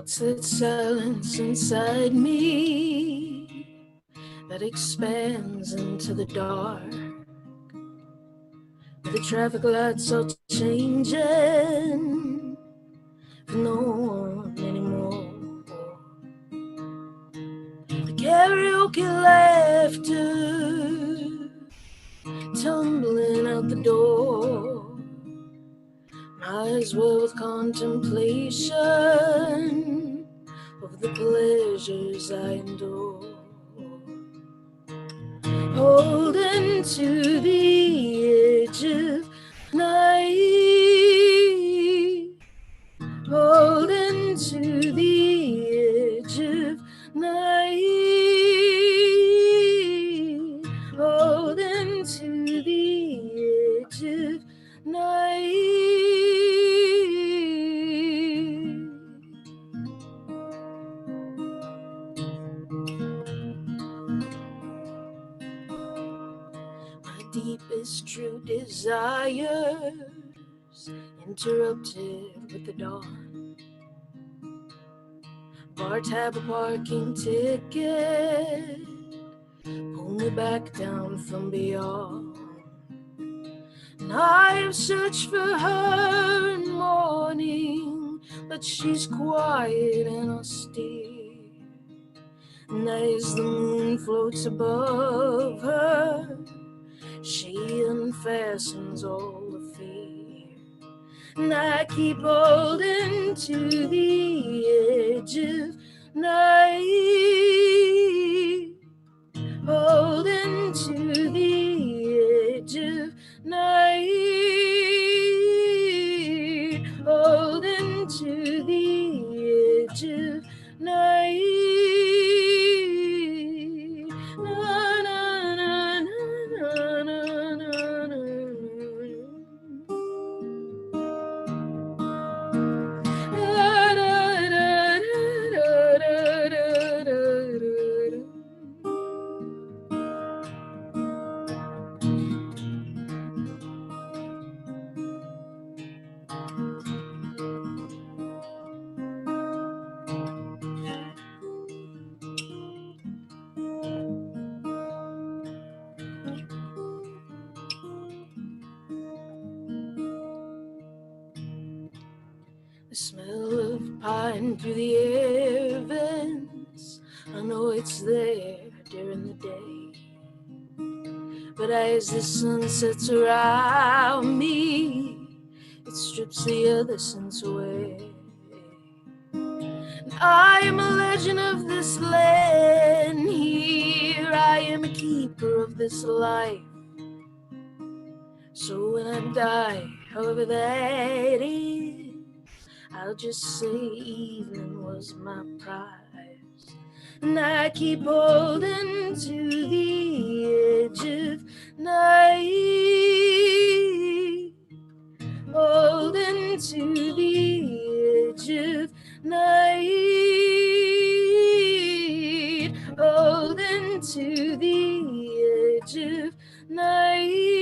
What's that silence inside me that expands into the dark? The traffic lights are changing for no one anymore. The karaoke laughter tumbling out the door. My eyes were with contemplation of the pleasures I endure. Holding to the edge of night, holding to the edge of night, holding to the edge of night. Deepest true desires interrupted with the dawn. Bar tab, a parking ticket, pull me back down from beyond. And I have searched for her in morning, but she's quiet and austere. And as the moon floats above her, she unfastens all the fear. And I keep holding to the edge of night, holding to the edge of night, holding to the edge of night. The smell of pine through the air vents, I know it's there during the day. But as the sun sets around me, it strips the other sense away. And I am a legend of this land here, I am a keeper of this life. So when I die, however that is, I'll just say evening was my prize. And I keep holding to the edge of night, holding to the edge of night, holding to the edge of night.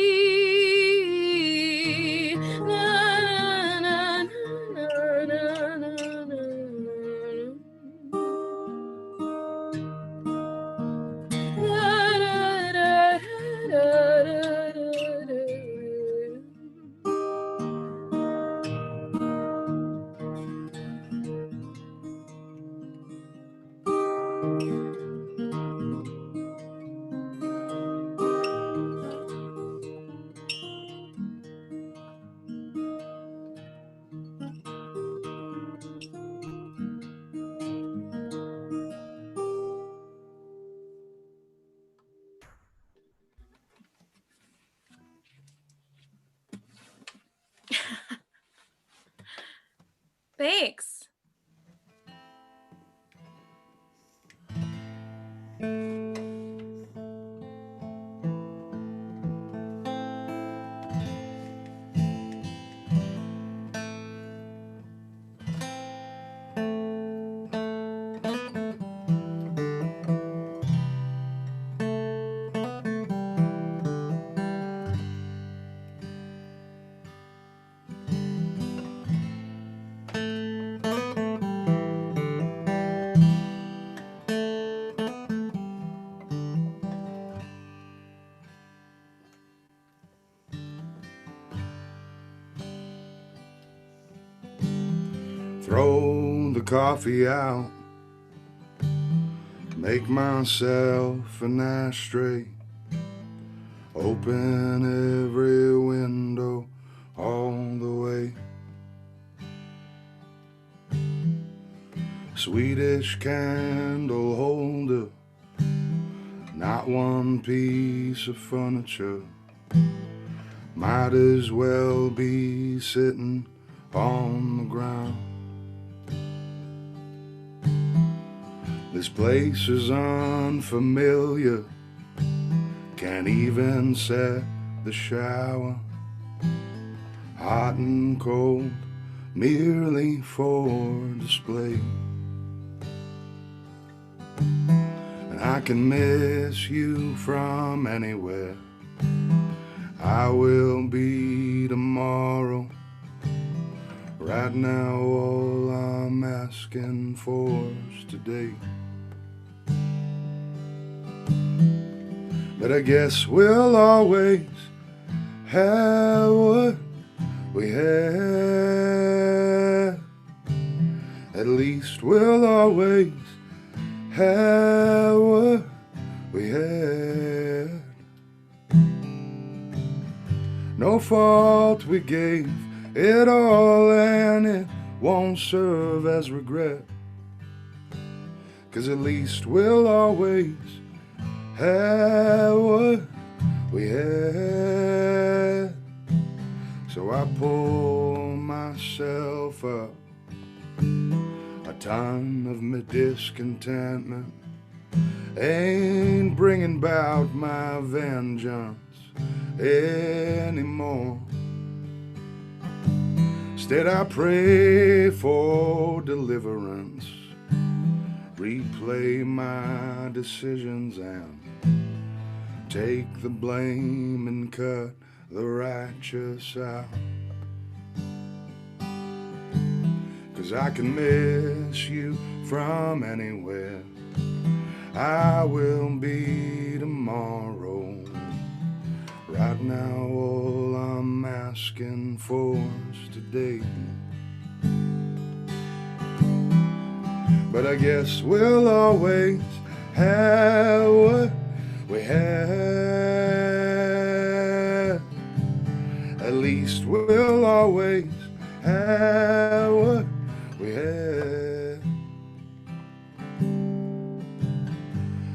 Thanks. Throw the coffee out, make myself an ashtray, open every window all the way. Swedish candle holder, not one piece of furniture, might as well be sitting on the ground. This place is unfamiliar, can't even set the shower, hot and cold, merely for display. And I can miss you from anywhere, I will be tomorrow. Right now all I'm asking for is today. But I guess we'll always have what we had. At least we'll always have what we had. No fault we gave it all, and it won't serve as regret, 'cause at least we'll always have what we had. So I pull myself up, a ton of my discontentment ain't bringing about my vengeance anymore. Instead I pray for deliverance, replay my decisions and take the blame and cut the righteous out. 'Cause I can miss you from anywhere, I will be tomorrow. Right now all I'm asking for is today. But I guess we'll always have what we had. At least we'll always have what we had.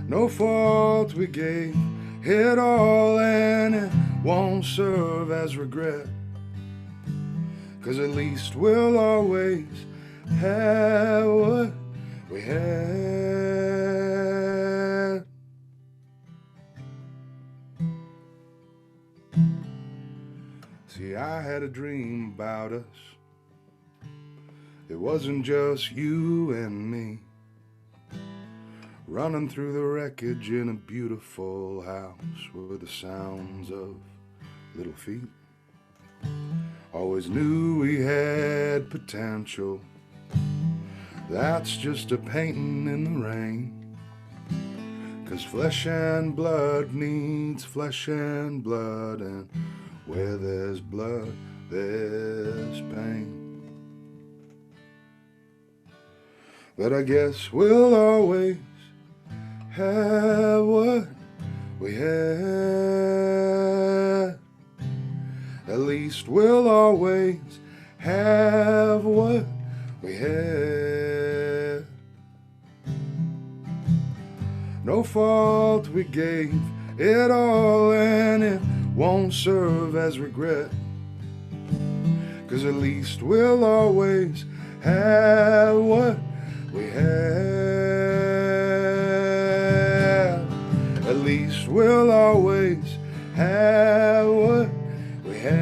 No fault we gave it all, and it won't serve as regret, 'cause at least we'll always have what we had. See, I had a dream about us. It wasn't just you and me, running through the wreckage in a beautiful house with the sounds of little feet. Always knew we had potential, that's just a painting in the rain. 'Cause flesh and blood needs flesh and blood, and where there's blood, there's pain. But I guess we'll always have what we had. At least we'll always have what we had. No fault we gave it all, and it won't serve as regret, 'cause at least we'll always have what we had. At least we'll always have what we had.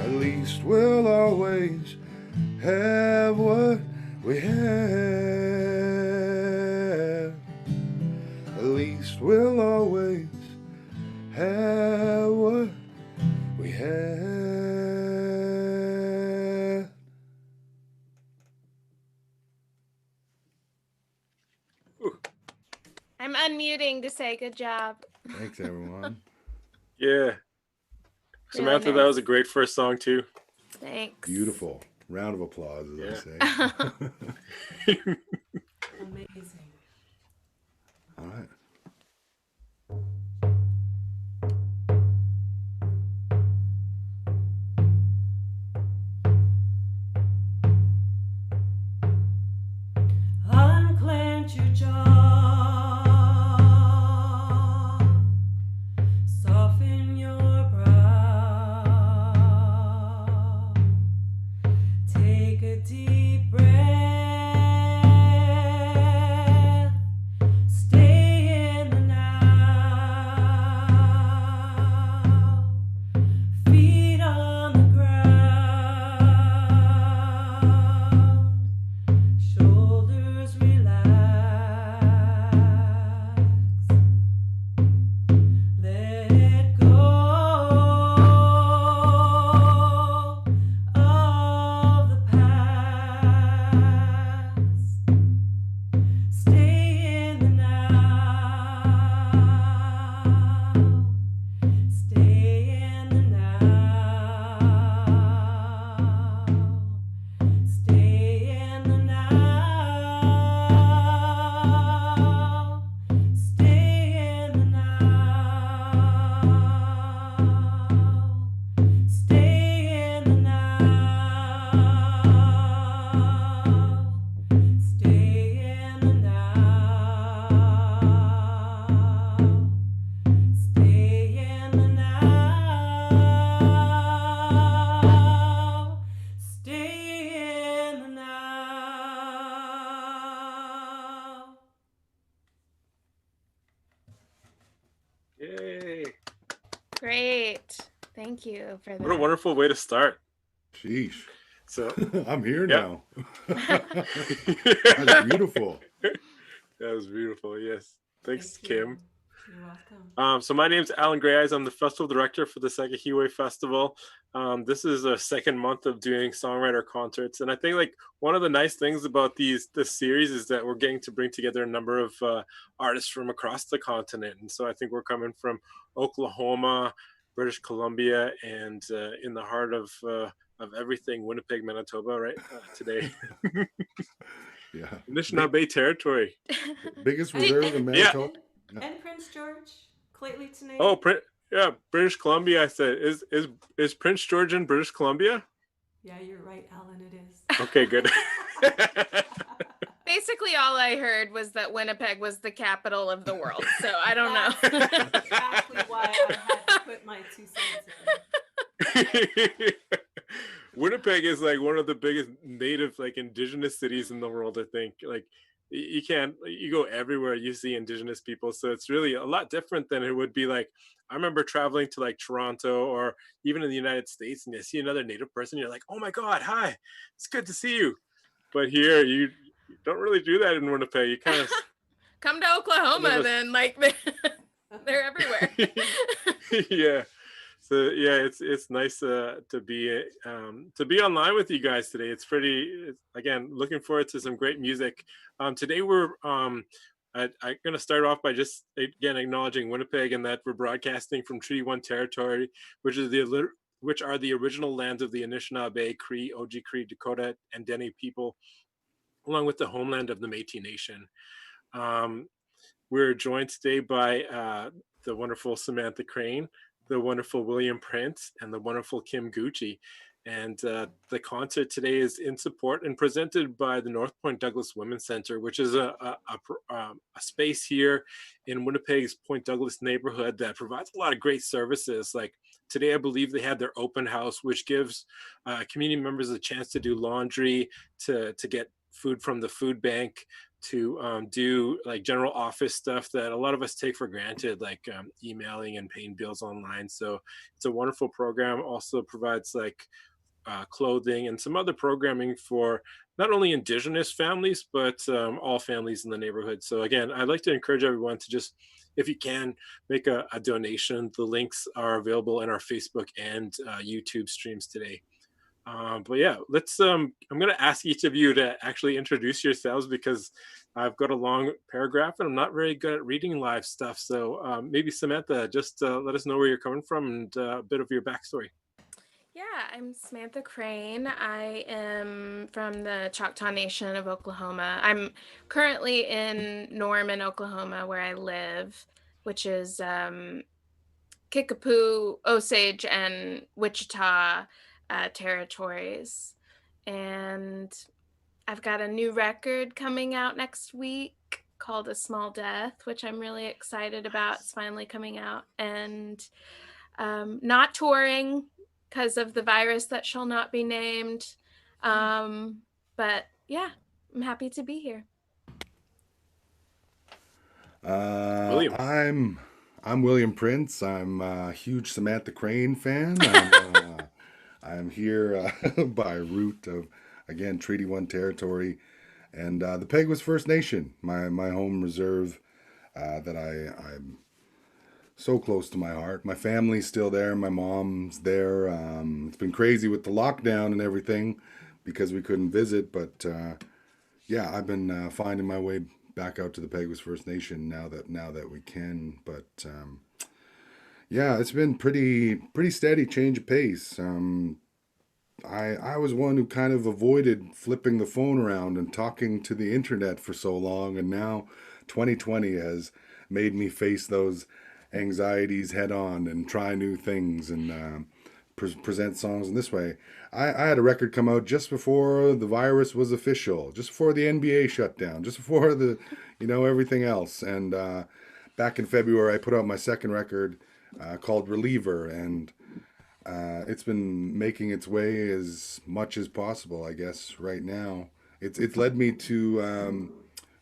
At least we'll always have what we had. At least we'll always have what we had. I'm unmuting to say good job. Thanks, everyone. Yeah. Samantha, that was a great first song too. Thanks. Beautiful. Round of applause, as I say. Amazing. All right. Unclench your jaw, soften your brow, take a deep breath, stay in the now, feet on the ground, shoulders relax, let go of the past, stay in the now, stay in the now, stay in the now, stay in the now, stay in the now, stay in the now, stay in the now, stay in the now. Yay. Great. Thank you for that. What a wonderful way to start. Sheesh. So I'm here Yeah. now. That's beautiful. that was beautiful. Yes. Thanks, Thank you. Kym. You're welcome. So my name's Alan Gray Eyes. I'm the festival director for the Sākihiwē Festival. This is our second month of doing songwriter concerts, and I think like one of the nice things about this series is that we're getting to bring together a number of artists from across the continent. And so I think we're coming from Oklahoma, British Columbia, and in the heart of everything, Winnipeg, Manitoba, right today. Yeah. Anishinaabe territory. Biggest reserve in Manitoba. And Prince George, Clayton Tene. Oh, yeah, British Columbia. I said, is Prince George in British Columbia? Yeah, you're right, Alan. It is. Okay, good. Basically, all I heard was that Winnipeg was the capital of the world. So I don't know. That's exactly why I had to put my 2 cents in. Winnipeg is like one of the biggest native, like indigenous cities in the world. I think like you go everywhere, you see indigenous people. So it's really a lot different than it would be like. I remember traveling to like Toronto or even in the United States, and you see another native person, you're like, oh my God, hi, it's good to see you. But here you don't really do that in Winnipeg. You kind of Come to Oklahoma then, like they're everywhere. Yeah. So yeah, it's nice to be online with you guys today. Again, looking forward to some great music. Today we're I'm going to start off by just again acknowledging Winnipeg and that we're broadcasting from Treaty 1 territory, which are the original lands of the Anishinaabe, Cree, Oji-Cree, Dakota, and Dene people, along with the homeland of the Métis Nation. We're joined today by the wonderful Samantha Crain, the wonderful William Prince, and the wonderful Kym Gouchie. And the concert today is in support and presented by the North Point Douglas Women's Center, which is a space here in Winnipeg's Point Douglas neighborhood that provides a lot of great services. Like today, I believe they had their open house, which gives community members a chance to do laundry, to get food from the food bank, to do like general office stuff that a lot of us take for granted, like emailing and paying bills online. So it's a wonderful program. Also provides like clothing and some other programming for not only Indigenous families, but all families in the neighborhood. So again, I'd like to encourage everyone to just, if you can, make a donation. The links are available in our Facebook and YouTube streams today. But yeah, I'm going to ask each of you to actually introduce yourselves, because I've got a long paragraph and I'm not very good at reading live stuff. So maybe Samantha, just let us know where you're coming from and a bit of your backstory. Yeah, I'm Samantha Crain. I am from the Choctaw Nation of Oklahoma. I'm currently in Norman, Oklahoma, where I live, which is Kickapoo, Osage, and Wichita territories. And I've got a new record coming out next week called A Small Death, which I'm really excited about. It's finally coming out. And not touring because of the virus that shall not be named. But yeah, I'm happy to be here. William. I'm William Prince. I'm a huge Samantha Crain fan. I'm here by root of, again, Treaty 1 territory. And the Peguis First Nation, my home reserve that I'm so close to my heart. My family's still there. My mom's there. It's been crazy with the lockdown and everything because we couldn't visit. But yeah, I've been finding my way back out to the Peguis First Nation now that we can. But yeah, it's been pretty steady change of pace. I was one who kind of avoided flipping the phone around and talking to the internet for so long, and now 2020 has made me face those anxieties head on and try new things and present songs in this way. I had a record come out just before the virus was official, just before the NBA shut down, just before the, everything else. And back in February, I put out my second record called Reliever, and it's been making its way as much as possible, I guess, right now. It's led me to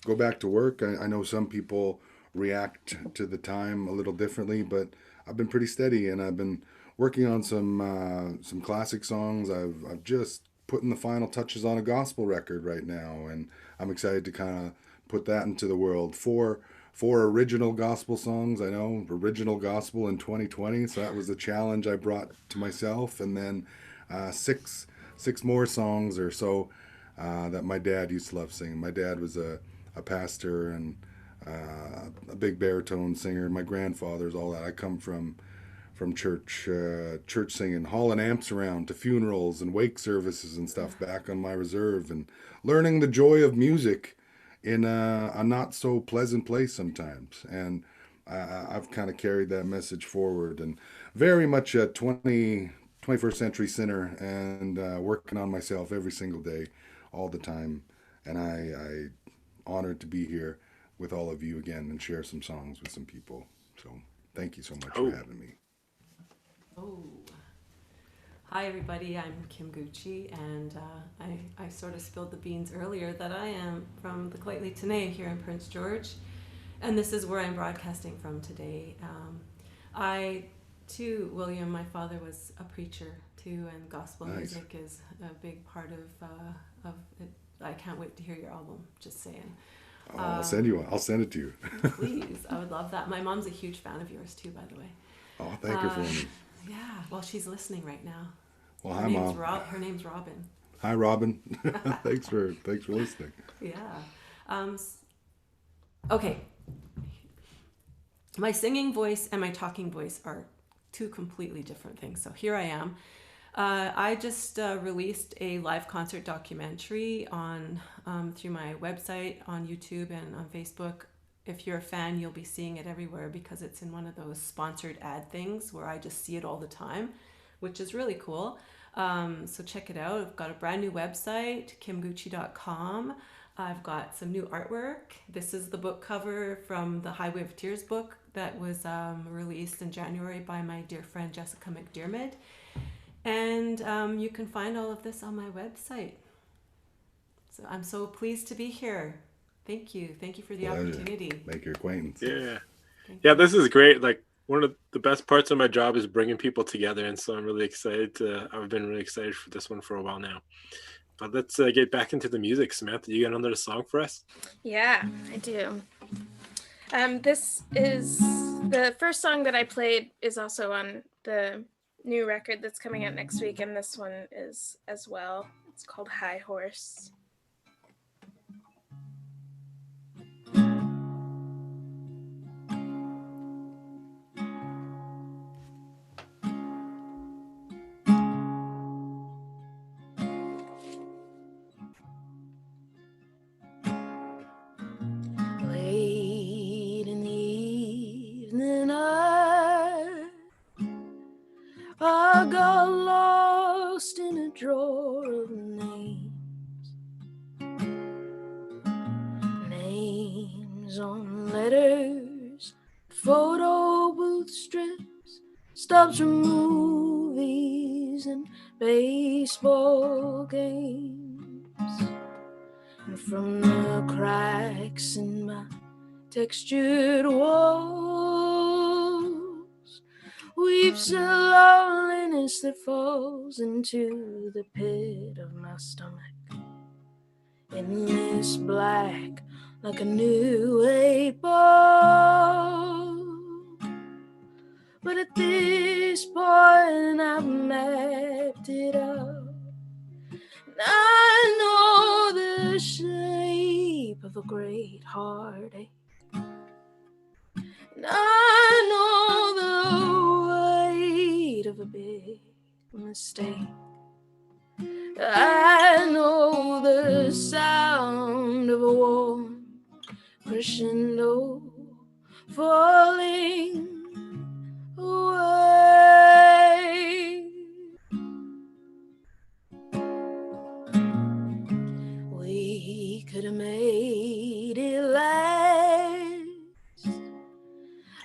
go back to work. I know some people react to the time a little differently, but I've been pretty steady, and I've been working on some classic songs. I've just putting the final touches on a gospel record right now, and I'm excited to kind of put that into the world. Four original gospel songs. I know, original gospel in 2020, so that was the challenge I brought to myself, and then six more songs or so that my dad used to love singing. My dad was a pastor and a big baritone singer. My grandfather's all that. I come from church singing, hauling amps around to funerals and wake services and stuff back on my reserve, and learning the joy of music in a not so pleasant place sometimes. And I've kind of carried that message forward, and very much a 21st century sinner, and working on myself every single day, all the time. And I honored to be here with all of you again and share some songs with some people. So thank you so much for having me. Oh. Hi everybody, I'm Kym Gouchie, and I sort of spilled the beans earlier that I am from the Glightly Tene here in Prince George, and this is where I'm broadcasting from today. I too, William, my father was a preacher too, and gospel music is a big part of it. I can't wait to hear your album, just saying. Oh, I'll send you one. I'll send it to you. Please, I would love that. My mom's a huge fan of yours too, by the way. Oh, thank her for me. Yeah, well, she's listening right now. Well, hi, Mom. Her name's Robin. Hi, Robin. Thanks for listening. Yeah. Okay. My singing voice and my talking voice are two completely different things. So here I am. I just released a live concert documentary on through my website, on YouTube, and on Facebook. If you're a fan, you'll be seeing it everywhere because it's in one of those sponsored ad things where I just see it all the time, which is really cool. So check it out. I've got a brand new website, kymgouchie.com. I've got some new artwork. This is the book cover from the Highway of Tears book that was released in January by my dear friend Jessica McDermott. And you can find all of this on my website. So I'm so pleased to be here. Thank you. Thank you for the opportunity. Make your acquaintance. Yeah. Yeah, this is great. Like, one of the best parts of my job is bringing people together. And so I'm really excited. I've been really excited for this one for a while now. But let's get back into the music. Samantha, you got another song for us? Yeah, I do. This is the first song that I played is also on the new record that's coming out next week. And this one is as well. It's called High Horse. names on letters, photo booth strips, stubs from movies and baseball games. And from the cracks in my textured walls weeps a loneliness that falls into the pit of my stomach. Endless black like a new 8-ball. But at this point I've mapped it out. I know the shape of a great heartache. And I know the weight of a big mistake. I know the sound of a warm crescendo falling away. We could have made it last.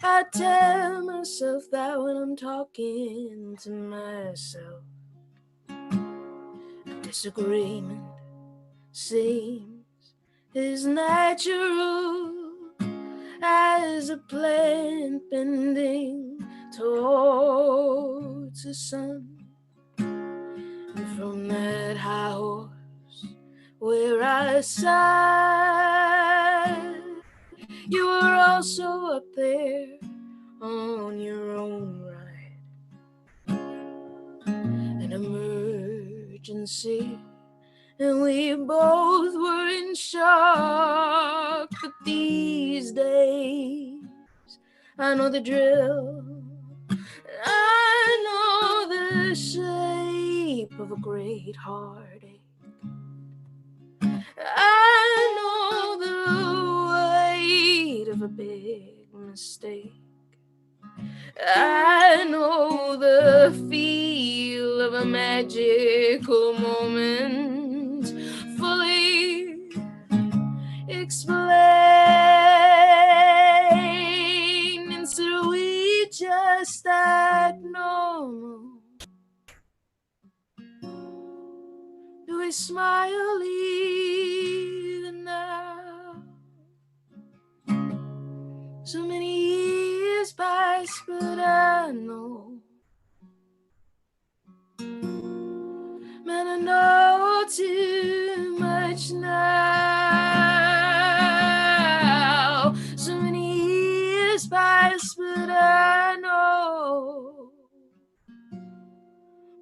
I tell myself that when I'm talking to myself. Disagreement seems as natural as a plant bending towards the sun. And from that high horse where I sat, you were also up there on your own ride. An emergency, and we both were in shock. But these days I know the drill. I know the shape of a great heartache. I know the weight of a big mistake. I know the feel of a magical moment fully explained. Instead we just act normal. Do we smile even now? So many years pass, but I know, man, I know too much now. So many years pass, but I know,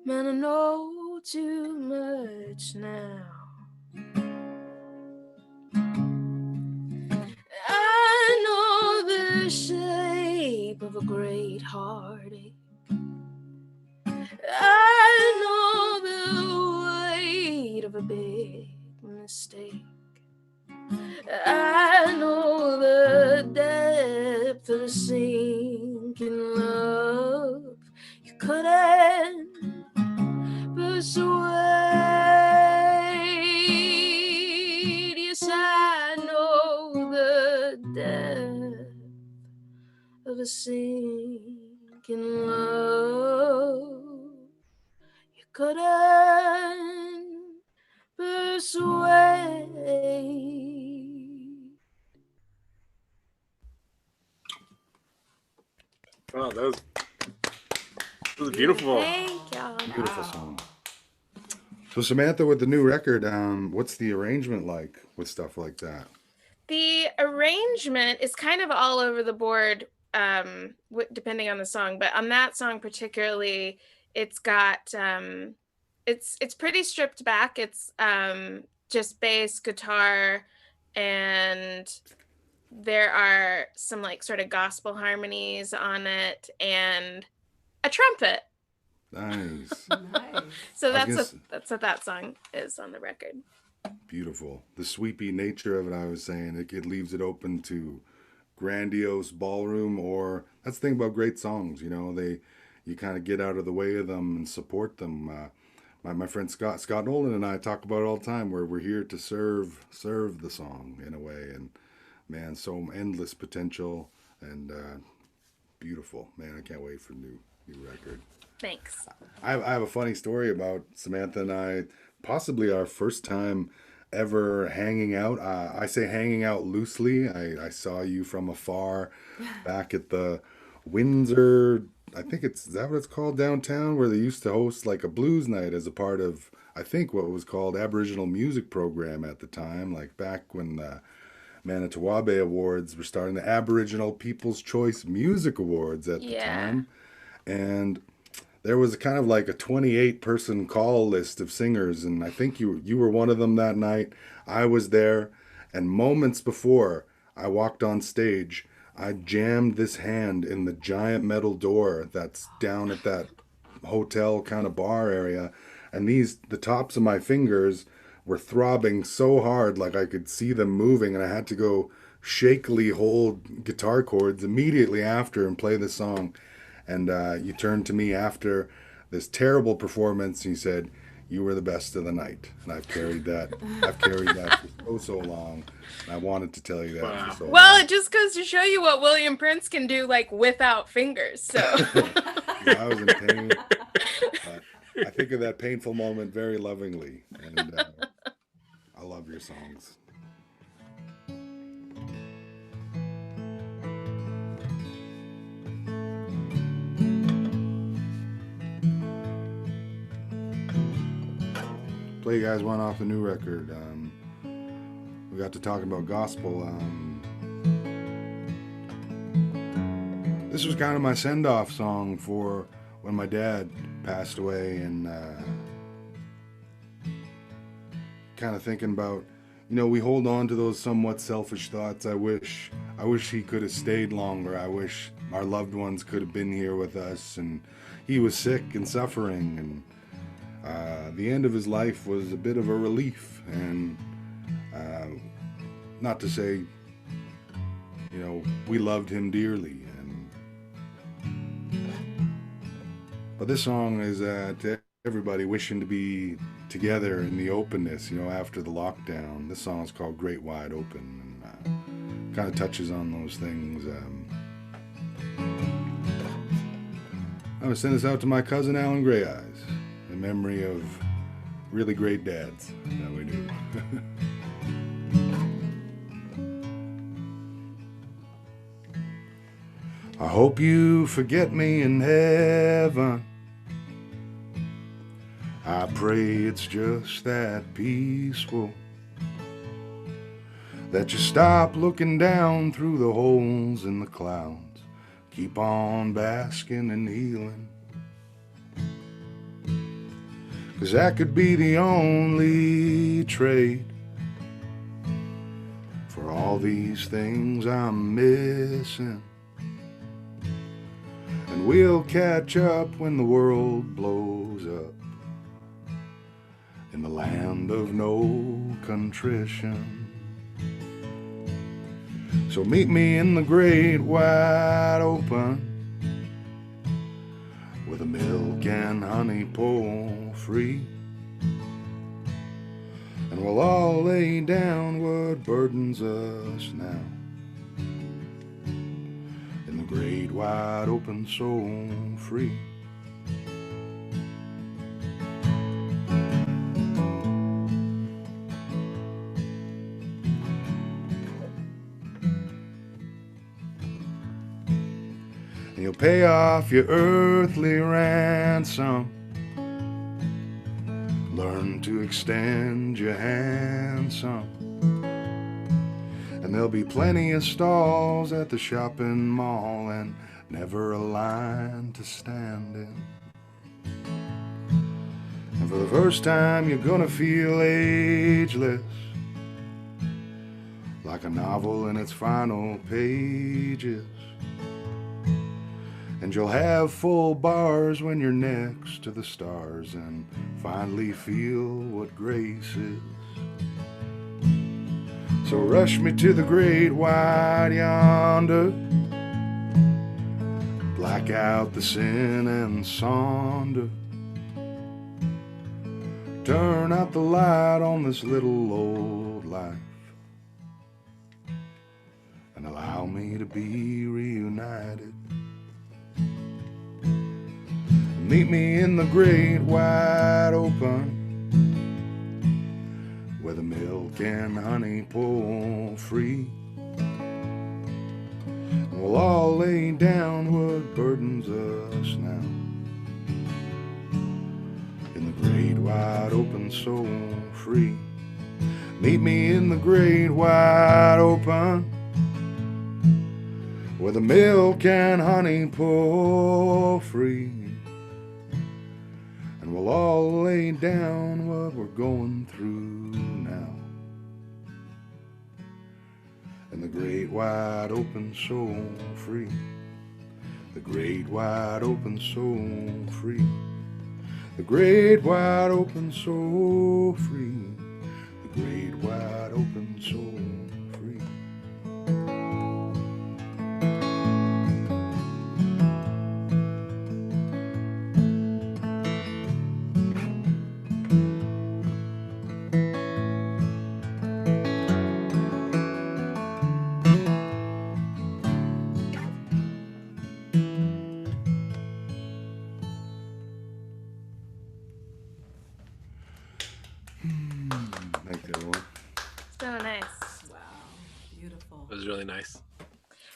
man, I know too much now. I know the shape of a great heartache. I know the weight of a big mistake. I know the depth of a sinking love you couldn't persuade. Yes, I know the depth of a sinking love you couldn't persuade. Wow, that was beautiful. Thank y'all. Beautiful song. So Samantha, with the new record, what's the arrangement like with stuff like that? The arrangement is kind of all over the board, depending on the song. But on that song particularly, it's got it's pretty stripped back. It's just bass, guitar, and there are some like sort of gospel harmonies on it, and a trumpet. Nice. Nice. So that's what that song is on the record. Beautiful. The sweepy nature of it, I was saying, it leaves it open to grandiose ballroom, or that's the thing about great songs, you know, you kind of get out of the way of them and support them. My friend Scott Nolan and I talk about it all the time, where we're here to serve the song in a way, and man, so endless potential and beautiful. Man, I can't wait for the new record. Thanks. I have a funny story about Samantha and I, possibly our first time ever hanging out. I say hanging out loosely. I saw you from afar back at the Windsor, I think is that what it's called, downtown, where they used to host like a blues night as a part of, I think, what was called Aboriginal Music Program at the time, like back when the Manitoba Awards were starting, the Aboriginal People's Choice Music Awards at the time. And there was kind of like a 28-person call list of singers, and I think you were one of them that night. I was there, and moments before I walked on stage, I jammed this hand in the giant metal door that's down at that hotel kind of bar area, and the tops of my fingers were throbbing so hard, like I could see them moving, and I had to go shakily hold guitar chords immediately after and play the song. And you turned to me after this terrible performance and you said, "You were the best of the night." And I've carried that for so long. And I wanted to tell you that for so long. Well, it just goes to show you what William Prince can do, like, without fingers. So I was in pain. I think of that painful moment very lovingly. And I love your songs. Play you guys one off the new record. We got to talking about gospel. This was kind of my send-off song for when my dad passed away, and kind of thinking about, we hold on to those somewhat selfish thoughts. I wish he could have stayed longer. I wish our loved ones could have been here with us, and he was sick and suffering, and the end of his life was a bit of a relief. And not to say, we loved him dearly. But this song is to everybody wishing to be together in the openness, after the lockdown. This song is called Great Wide Open, and kind of touches on those things. I'm going to send this out to my cousin Alan Grey Eyes, in memory of really great dads that we knew. I hope you forget me in heaven. I pray it's just that peaceful, that you stop looking down through the holes in the clouds. Keep on basking and healing, 'cause that could be the only trade for all these things I'm missing. And we'll catch up when the world blows up, in the land of no contrition. So meet me in the great wide open, with a milk and honey pull free, and we'll all lay down what burdens us now, in the great wide open, so free. And you'll pay off your earthly ransom, learn to extend your hand some, and there'll be plenty of stalls at the shopping mall, and never a line to stand in. And for the first time you're gonna feel ageless, like a novel in its final pages. And you'll have full bars when you're next to the stars, and finally feel what grace is. So rush me to the great wide yonder, black out the sin and sonder, turn out the light on this little old life, me to be reunited. Meet me in the great wide open, where the milk and honey pour free. We'll all lay down what burdens us now, in the great wide open, so free. Meet me in the great wide open, where the milk and honey pour free. And we'll all lay down what we're going through now, in the great wide open, so free. The great wide open, so free. The great wide open, so free. The great wide open, so free. Thanks, everyone. So nice. Wow, beautiful. It was really nice.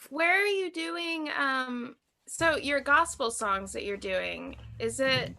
Where are you doing so your gospel songs that you're doing, is it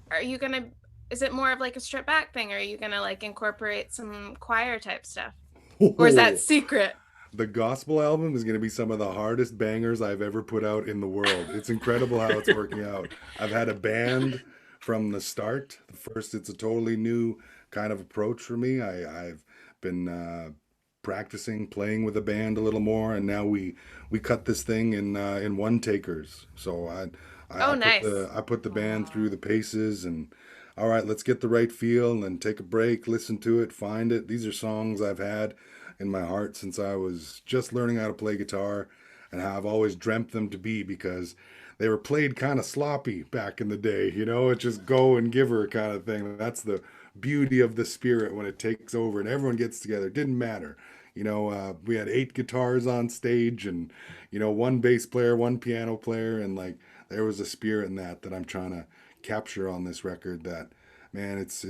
more of like a stripped back thing, or are you gonna like incorporate some choir type stuff? Or is that secret? The gospel album is going to be some of the hardest bangers I've ever put out in the world. It's incredible how it's working out. I've had a band from the start. It's a totally new kind of approach for me. I've been practicing playing with a band a little more, and now we cut this thing in one takers. So Nice. I put the band through the paces, and all right, let's get the right feel, and then take a break, listen to it, find it. These are songs I've had in my heart since I was just learning how to play guitar, and how I've always dreamt them to be, because they were played kind of sloppy back in the day, it's just go and give her kind of thing. That's the beauty of the spirit when it takes over and everyone gets together. It didn't matter. We had 8 guitars on stage, and, one bass player, one piano player, and like there was a spirit in that I'm trying to capture on this record. That, man, it's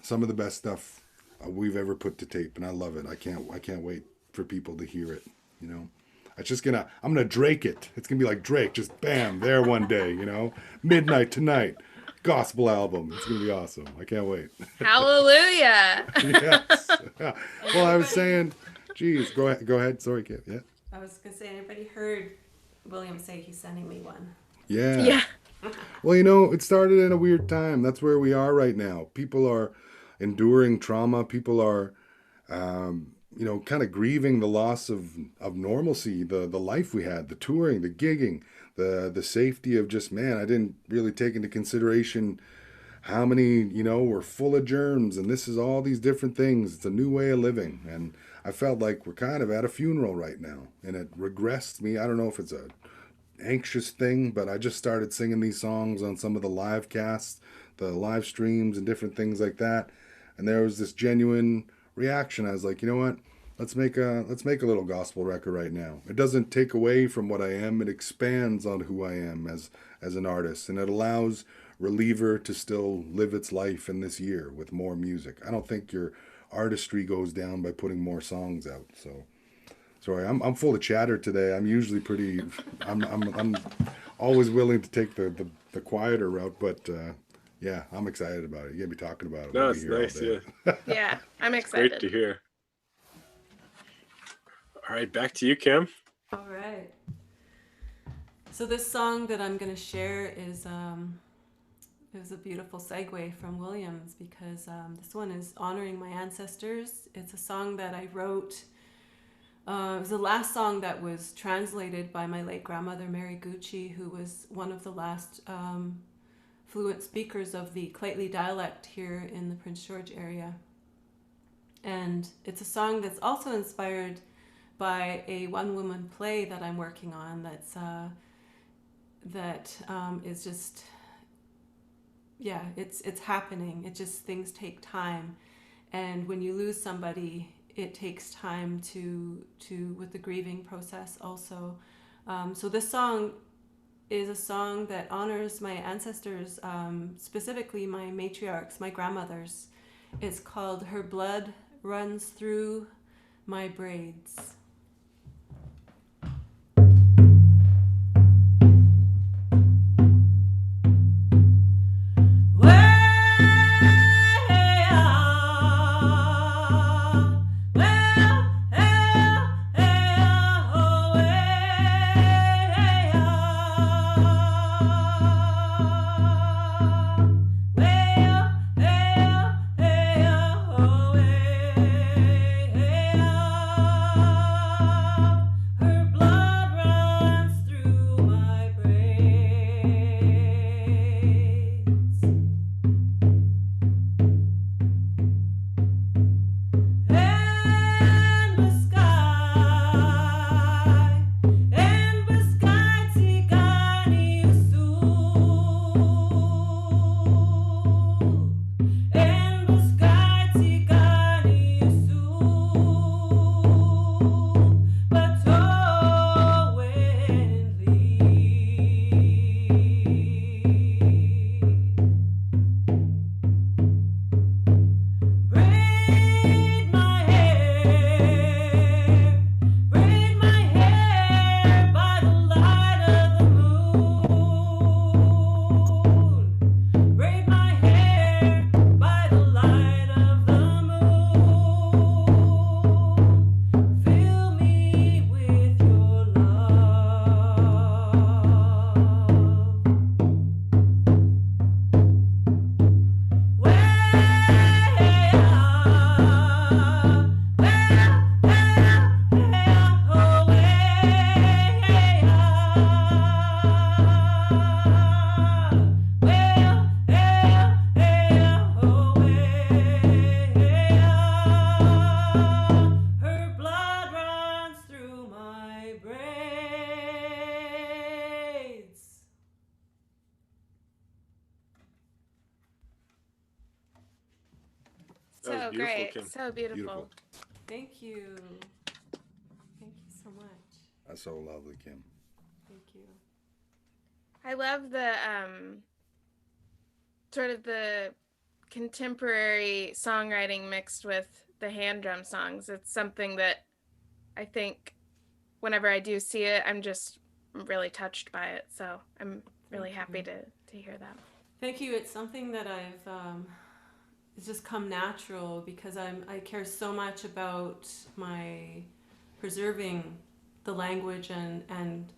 some of the best stuff we've ever put to tape, and I love it. I can't wait for people to hear it. I'm gonna Drake it. It's gonna be like Drake, just bam, there one day. Midnight tonight, gospel album. It's gonna be awesome. I can't wait. Hallelujah. Yes. Well, I was saying, geez, go ahead. Sorry, Kit. Yeah. I was gonna say, anybody heard William say he's sending me one? Yeah. Yeah. Well, it started in a weird time. That's where we are right now. People are enduring trauma. People are, kind of grieving the loss of normalcy, the life we had, the touring, the gigging, the safety of just, man, I didn't really take into consideration how many, were full of germs, and this is all these different things. It's a new way of living. And I felt like we're kind of at a funeral right now, and it regressed me. I don't know if it's a anxious thing, but I just started singing these songs on some of the live casts, the live streams and different things like that. And there was this genuine reaction. I was like, you know what? Let's make a little gospel record right now. It doesn't take away from what I am. It expands on who I am as an artist, and it allows Reliever to still live its life in this year with more music. I don't think your artistry goes down by putting more songs out. So, sorry, I'm full of chatter today. I'm usually pretty. I'm always willing to take the quieter route, but. Yeah, I'm excited about it. You're going to be talking about it. No, it's nice, yeah. Yeah, I'm excited. Great to hear. All right, back to you, Kym. All right. So this song that I'm going to share is it was a beautiful segue from Williams, because this one is honoring my ancestors. It's a song that I wrote. It was the last song that was translated by my late grandmother, Mary Gouchie, who was one of the last fluent speakers of the Claytley dialect here in the Prince George area. And it's a song that's also inspired by a one-woman play that I'm working on that is just, it's happening. It just, things take time. And when you lose somebody, it takes time to with the grieving process also. So this song is a song that honors my ancestors, specifically my matriarchs, my grandmothers. It's called Her Blood Runs Through My Braids. So great. Kym. So beautiful. Beautiful. Thank you. Thank you so much. That's so lovely, Kym. Thank you. I love the sort of the contemporary songwriting mixed with the hand drum songs. It's something that I think whenever I do see it, I'm just really touched by it. So I'm really happy to hear that. Thank you. It's something that it's just come natural because I care so much about my preserving the language and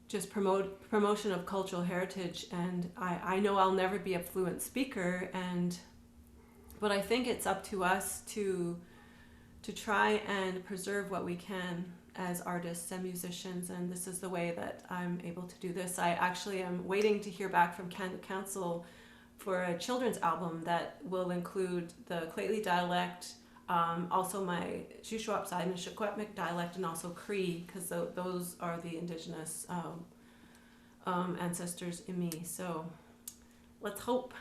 just promotion of cultural heritage. And I know I'll never be a fluent speaker, but I think it's up to us to try and preserve what we can as artists and musicians, and this is the way that I'm able to do this. I actually am waiting to hear back from Canada Council for a children's album that will include the Claytley dialect, also my Shuswap and Secwepemc dialect, and also Cree, because those are the Indigenous ancestors in me. So let's hope.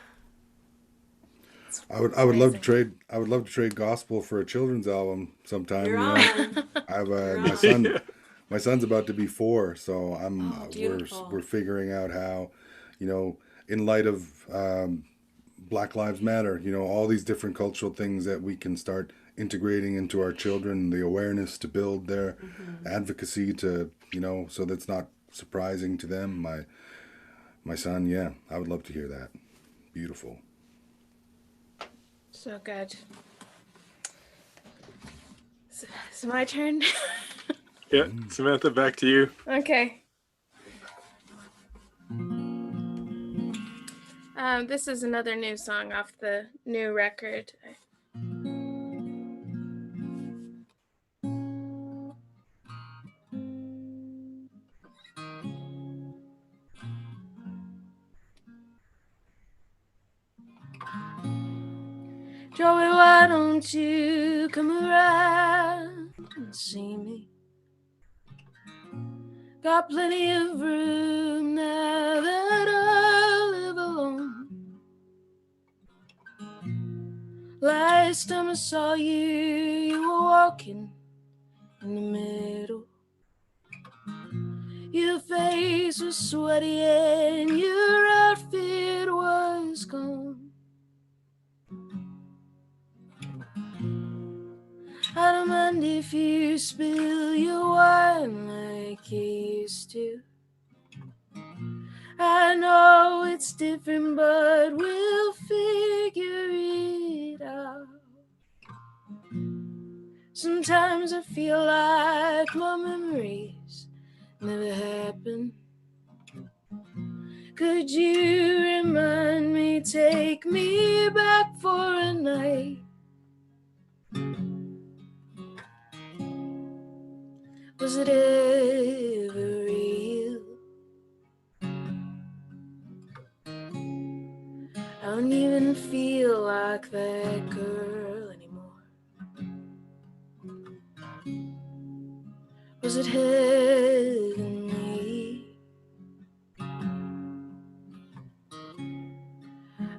I would love to trade gospel for a children's album sometime. You're you know. I have my son's about to be 4, so we're figuring out how, in light of Black Lives Matter, all these different cultural things that we can start integrating into our children, the awareness to build their advocacy to, so that's not surprising to them. My son, yeah, I would love to hear that. Beautiful. So good. Is it my turn? Yeah, Samantha, back to you. Okay. This is another new song off the new record. Joey, why don't you come around and see me? Got plenty of room now that I live alone. Last time I saw you, you were walking in the middle. Your face was sweaty and your outfit was gone. I don't mind if you spill your wine like you used to. I know it's different, but we'll figure it out. Sometimes I feel like my memories never happened. Could you remind me, take me back for a night? Was it ever real? I don't even feel like that girl anymore. Was it heavenly?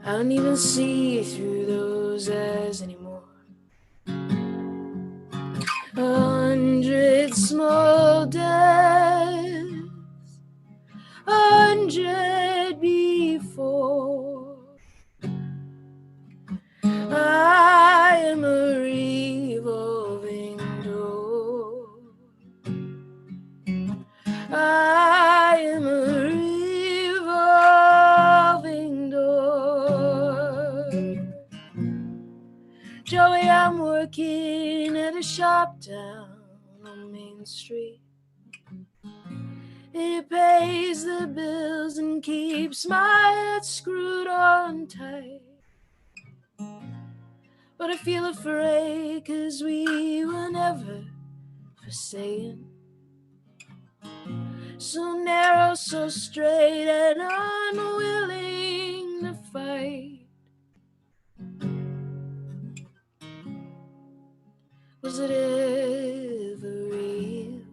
I don't even see through those eyes anymore. 100 small deaths, 100 before. I am a revolving door. I am a revolving door. Joey, I'm working at a shop down on Main Street. It pays the bills and keeps my head screwed on tight. But I feel afraid 'cause we were never for saying. So narrow, so straight, and unwilling to fight. Was it ever real?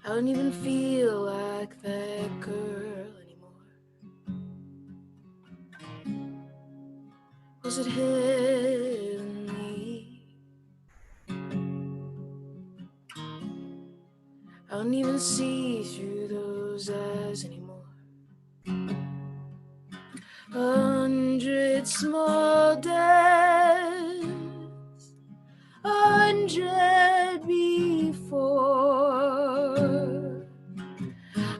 I don't even feel like that girl anymore. Was it heavenly? I don't even see through those eyes anymore. 100 small deaths, 100 before.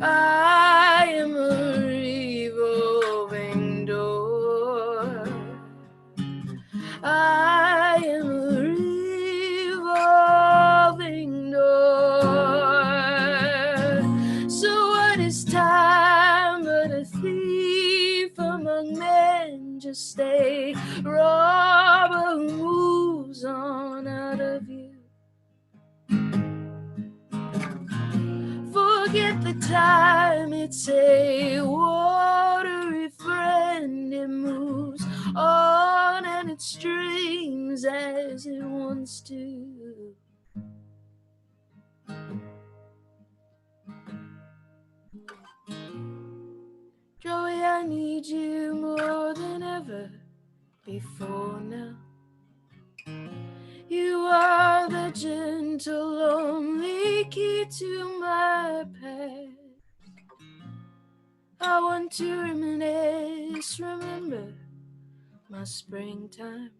I am a revolving door. I am a revolving door. So what is time but a thief among men? Just a robber who moves on out of you. Forget the time, it's a watery friend. It moves on and it streams as it wants to. Joey, I need you more than ever before now. You are the gentle, only key to my past. I want to reminisce, remember my springtime.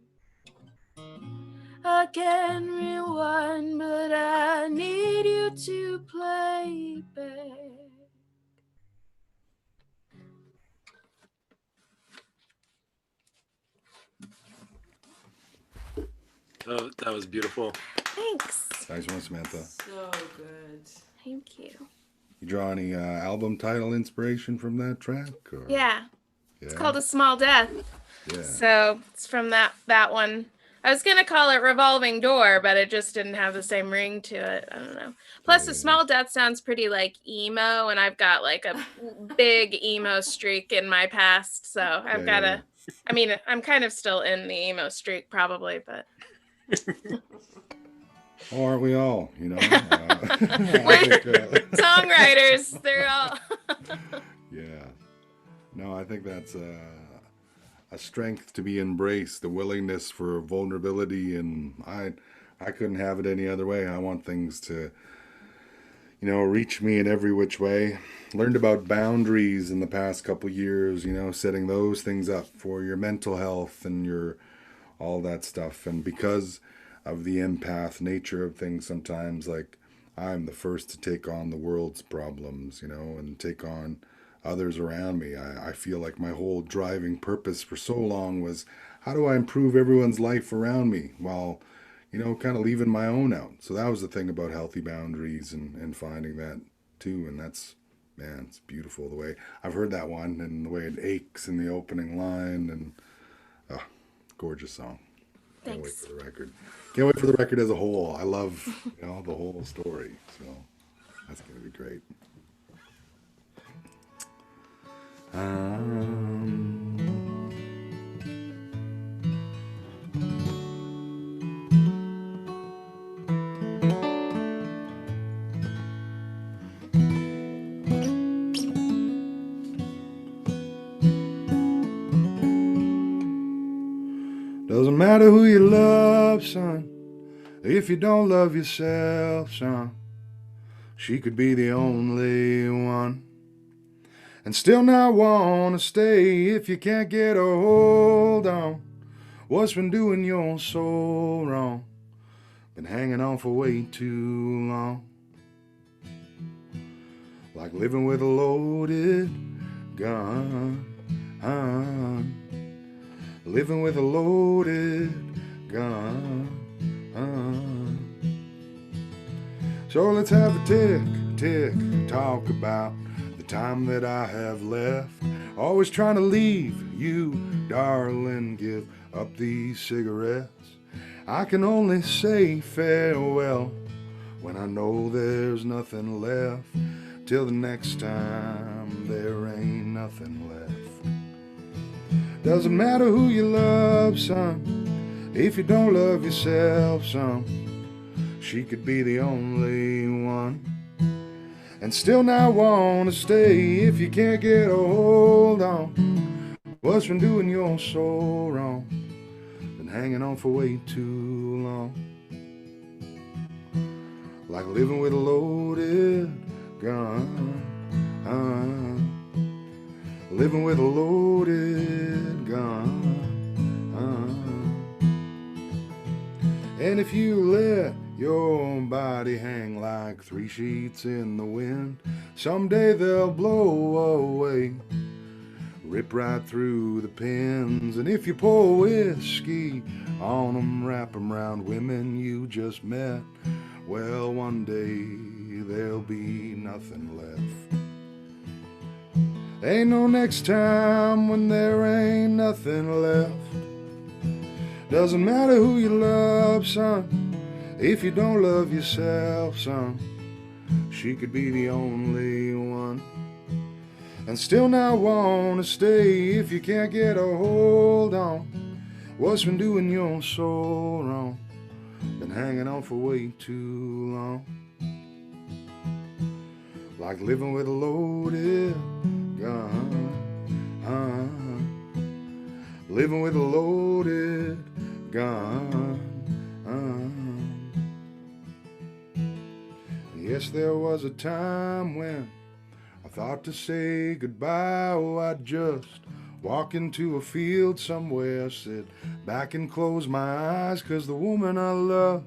I can rewind, but I need you to play back. Oh, that was beautiful. Thanks. Nice one, Samantha. So good. Thank you. You draw any album title inspiration from that track? Or? Yeah. Yeah. It's called A Small Death. Yeah. So it's from that one. I was gonna call it Revolving Door, but it just didn't have the same ring to it. I don't know. Plus, Yeah. A Small Death sounds pretty like emo, and I've got like a big emo streak in my past. So I've gotta. I mean, I'm kind of still in the emo streak, probably, but. Oh, aren't we all? You know. We're songwriters. They're all. Yeah. No, I think that's a strength to be embraced, the willingness for vulnerability, and I couldn't have it any other way. I want things to, reach me in every which way. Learned about boundaries in the past couple years, setting those things up for your mental health and your all that stuff. And because of the empath nature of things, sometimes like I'm the first to take on the world's problems, and take on others around me. I feel like my whole driving purpose for so long was, how do I improve everyone's life around me while, kind of leaving my own out. So that was the thing about healthy boundaries and finding that too. And that's, man, it's beautiful the way I've heard that one and the way it aches in the opening line, and gorgeous song. Can't wait Thanks. for the record. Can't wait for the record as a whole. I love, the whole story. So that's going to be great. Doesn't matter who you love, son, if you don't love yourself, son. She could be the only one, and still not want to stay if you can't get a hold on what's been doing your soul wrong. Been hanging on for way too long, like living with a loaded gun. Living with a loaded gun. So let's have a tick, talk about the time that I have left. Always trying to leave you, darling, give up these cigarettes. I can only say farewell when I know there's nothing left. Till the next time, there ain't nothing left. Doesn't matter who you love, son, if you don't love yourself, son. She could be the only one, and still not want to stay if you can't get a hold on what's been doing your soul wrong. Been hanging on for way too long, like living with a loaded gun. Living with a loaded gun. And if you let your body hang like 3 sheets in the wind, someday they'll blow away, rip right through the pins. And if you pour whiskey on them, wrap them around women you just met, well, one day there'll be nothing left. Ain't no next time when there ain't nothing left. Doesn't matter who you love, son, if you don't love yourself, son. She could be the only one, and still not want to stay if you can't get a hold on what's been doing your soul wrong. Been hanging on for way too long, like living with a loaded gun. Living with a loaded gun. Yes, there was a time when I thought to say goodbye. Oh, I'd just walk into a field somewhere, sit back and close my eyes, 'cause the woman I love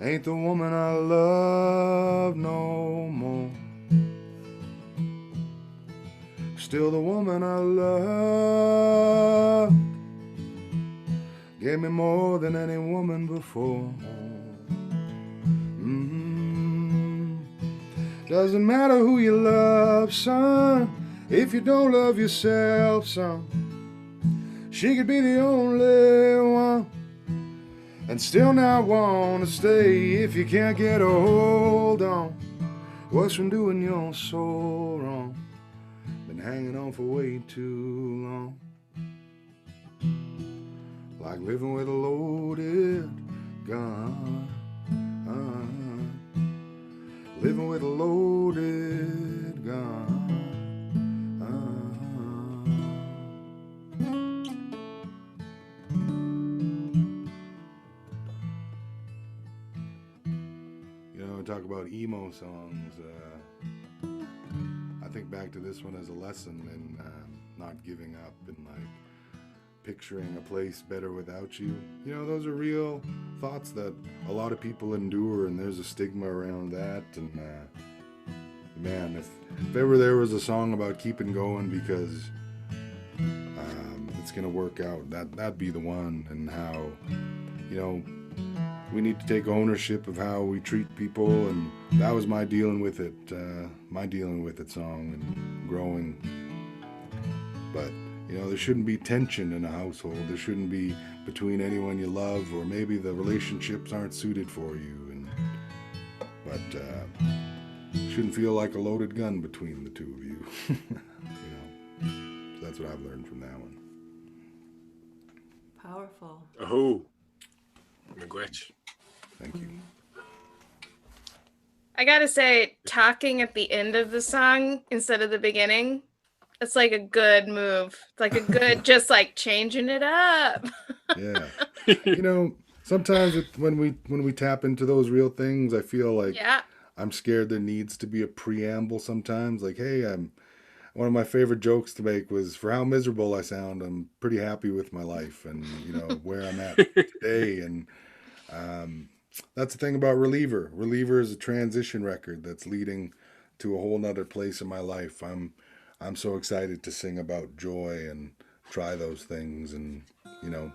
ain't the woman I love no more. Still the woman I love gave me more than any woman before. Doesn't matter who you love, son, if you don't love yourself, son. She could be the only one, and still not want to stay if you can't get a hold on what's been doing your soul wrong. Been hanging on for way too long, like living with a loaded gun. Living with a loaded gone. You know, talk about emo songs. I think back to this one as a lesson in not giving up and like picturing a place better without you. You know, those are real thoughts that a lot of people endure, and there's a stigma around that. And man, if ever there was a song about keeping going because it's gonna work out, that'd be the one. And how, you know, we need to take ownership of how we treat people, and that was my dealing with it song and growing. But you know, there shouldn't be tension in a household. There shouldn't be between anyone you love, or maybe the relationships aren't suited for you. But shouldn't feel like a loaded gun between the two of you. You know, so that's what I've learned from that one. Powerful. Oh, Miigwech. Thank you. I gotta say, talking at the end of the song instead of the beginning, it's like a good move. It's like a good, just like changing it up. Yeah. You know, sometimes when we tap into those real things, I feel like I'm scared there needs to be a preamble sometimes. Like, hey, one of my favorite jokes to make was, for how miserable I sound, I'm pretty happy with my life and, you know, where I'm at today. And that's the thing about Reliever. Reliever is a transition record that's leading to a whole nother place in my life. I'm so excited to sing about joy and try those things. And, you know,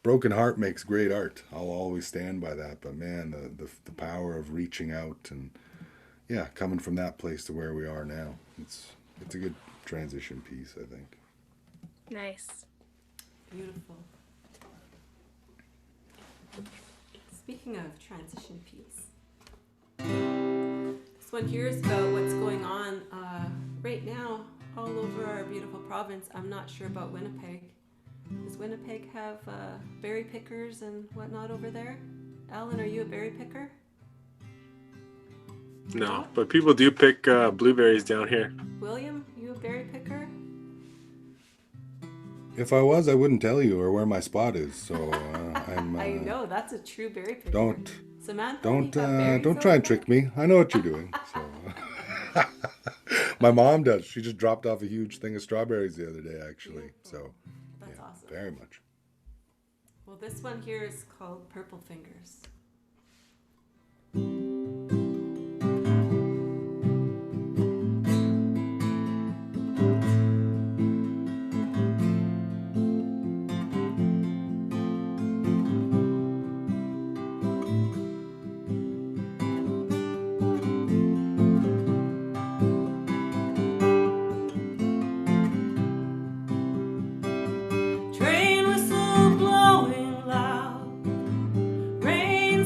broken heart makes great art. I'll always stand by that. But man, the power of reaching out and, yeah, coming from that place to where we are now. It's a good transition piece, I think. Nice. Beautiful. Speaking of transition piece, this one here is about what's going on right now all over our beautiful province. I'm not sure about Winnipeg. Does Winnipeg have berry pickers and whatnot over there? Alan, are you a berry picker? No, but people do pick blueberries down here. William, you a berry picker? If I was, I wouldn't tell you or where my spot is. So I'm. I know that's a true berry picker. Samantha, Don't try and trick me. I know what you're doing. So. My mom does. She just dropped off a huge thing of strawberries the other day, actually. So. That's awesome. Very much. Well, this one here is called Purple Fingers. Train whistle blowing loud, rain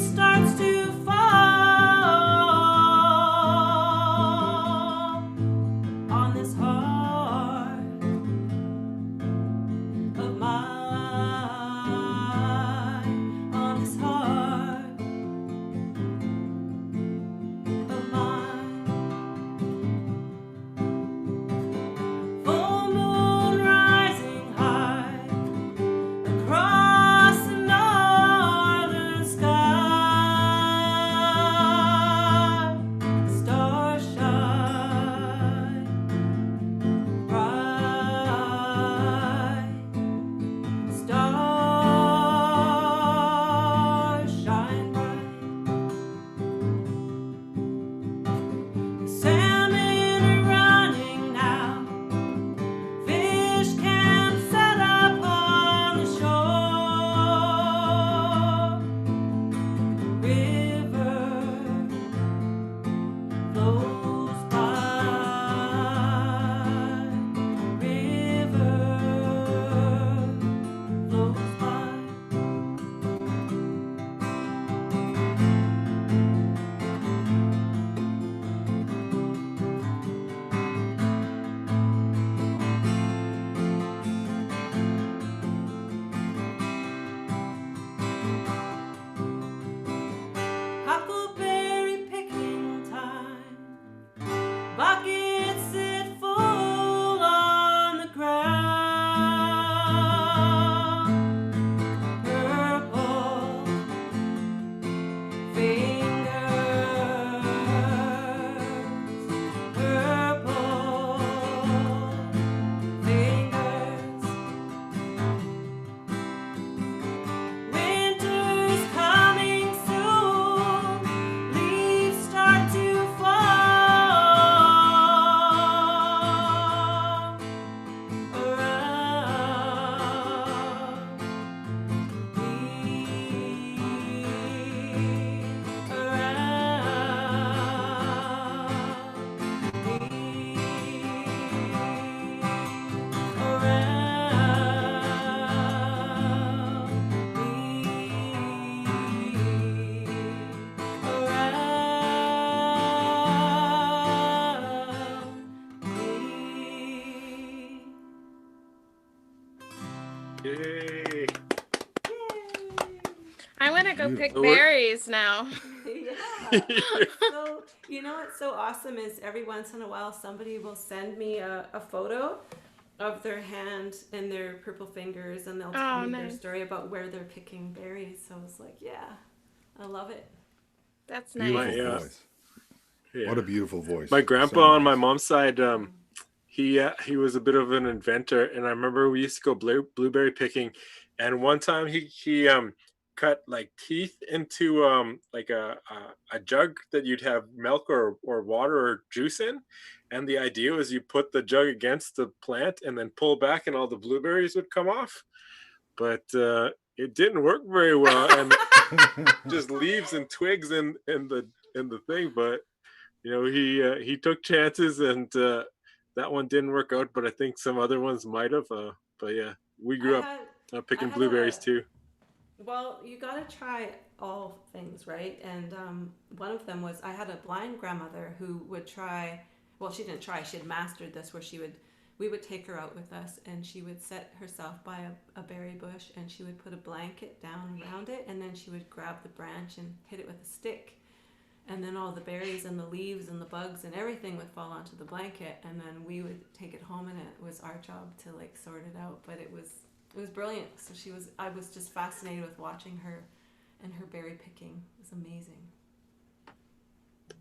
Yay. I'm gonna go pick Beautiful. berries now. Yeah. So, you know what's so awesome is every once in a while somebody will send me a photo of their hand and their purple fingers, and they'll tell me their nice. story about where they're picking berries. So I was like, yeah, I love it. That's Beautiful nice. Yeah. voice. Yeah. What a beautiful voice. My grandpa So on my nice. mom's side, he was a bit of an inventor, and I remember we used to go blueberry picking, and one time he cut like teeth into like a jug that you'd have milk or water or juice in, and the idea was you put the jug against the plant and then pull back and all the blueberries would come off, but it didn't work very well, and just leaves and twigs in the thing. But you know, he took chances, and that one didn't work out, but I think some other ones might have. But yeah, we grew up picking blueberries too. Well, you gotta try all things, right? And one of them was I had a blind grandmother who would try. Well, she didn't try. She had mastered this, where we would take her out with us, and she would set herself by a berry bush, and she would put a blanket down around it, and then she would grab the branch and hit it with a stick. And then all the berries and the leaves and the bugs and everything would fall onto the blanket, and then we would take it home, and it was our job to like sort it out. But it was brilliant. So I was just fascinated with watching her and her berry picking. It was amazing.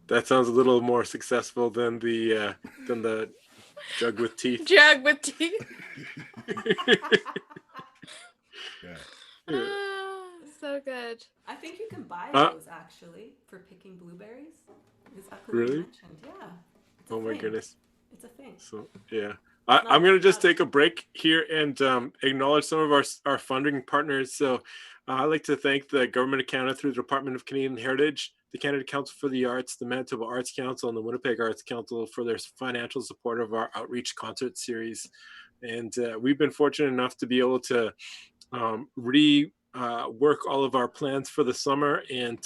That sounds a little more successful than the jug with teeth. Jug with teeth. Yeah. So good. I think you can buy those actually for picking blueberries. Is that who Really? you mentioned? Yeah. It's a Oh my thing. goodness. It's a thing. So yeah, I'm going to just take a break here and acknowledge some of our funding partners. So I'd like to thank the Government of Canada through the Department of Canadian Heritage, the Canada Council for the Arts, the Manitoba Arts Council, and the Winnipeg Arts Council for their financial support of our outreach concert series. And we've been fortunate enough to be able to work all of our plans for the summer, and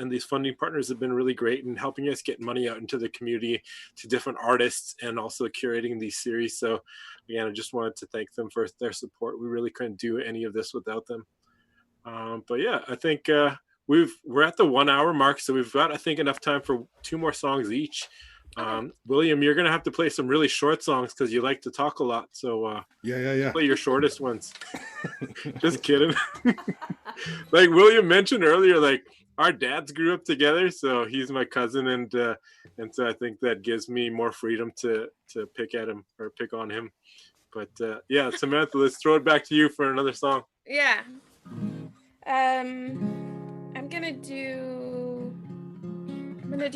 these funding partners have been really great in helping us get money out into the community to different artists, and also curating these series. So again, I just wanted to thank them for their support. We really couldn't do any of this without them. But yeah, I think we're at the 1 hour mark, so we've got, I think, enough time for 2 more songs each. William, you're gonna have to play some really short songs because you like to talk a lot. So Yeah. play your shortest ones. Just kidding. Like William mentioned earlier, like our dads grew up together, so he's my cousin, and so I think that gives me more freedom to pick at him or pick on him. But yeah, Samantha, let's throw it back to you for another song. Yeah. I'm gonna do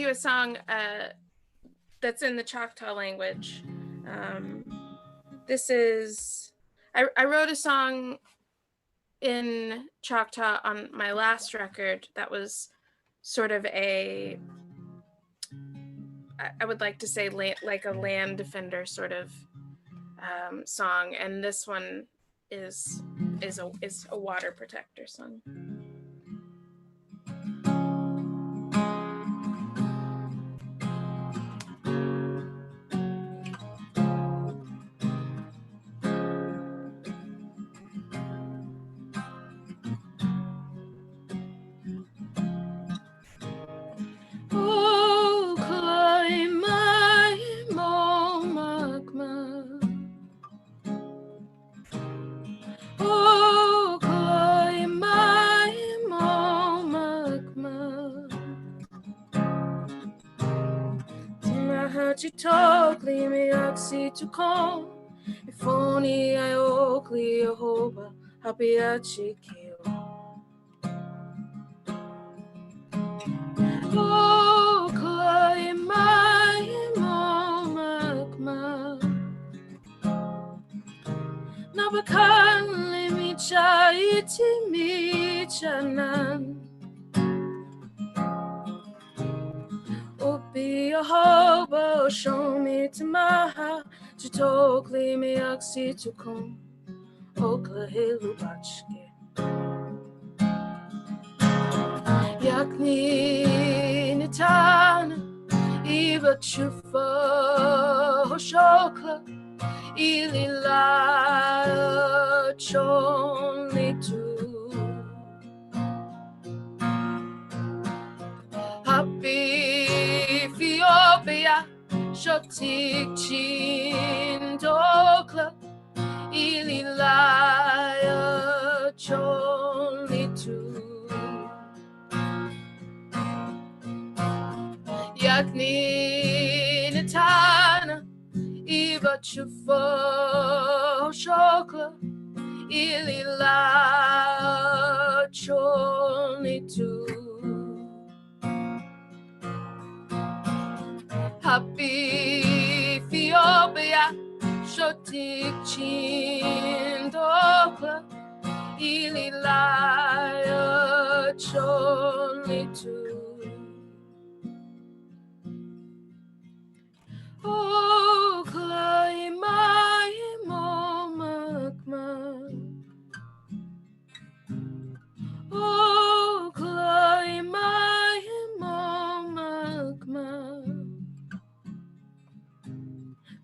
a song that's in the Choctaw language. This is I wrote a song in Choctaw on my last record that was sort of I would like to say like a land defender sort of song, and this one is a water protector song. Chitokli me aksi to come. If only I okli Jehovah happy achikio. Oh, klai mai momakma. Nabakanli mi chaiti mi chanan. Be a hobo, show me to maha, Chitokli me aksi to come, Oklahilu bachke. Yakni nitana, Eva chufa, Hoshokla, Ilila chonli tu. Happy Ethiopia, shotik chindokla, ililaya chonli tu. Yakni Natana, Eva Chufo Shokla, Ilila Chonli tu. Happy Ethiopia, Shotik Chindokla, Ilila Chonli tu. Oh, Klaimai Momakma. Oh, Klaimai Momakma.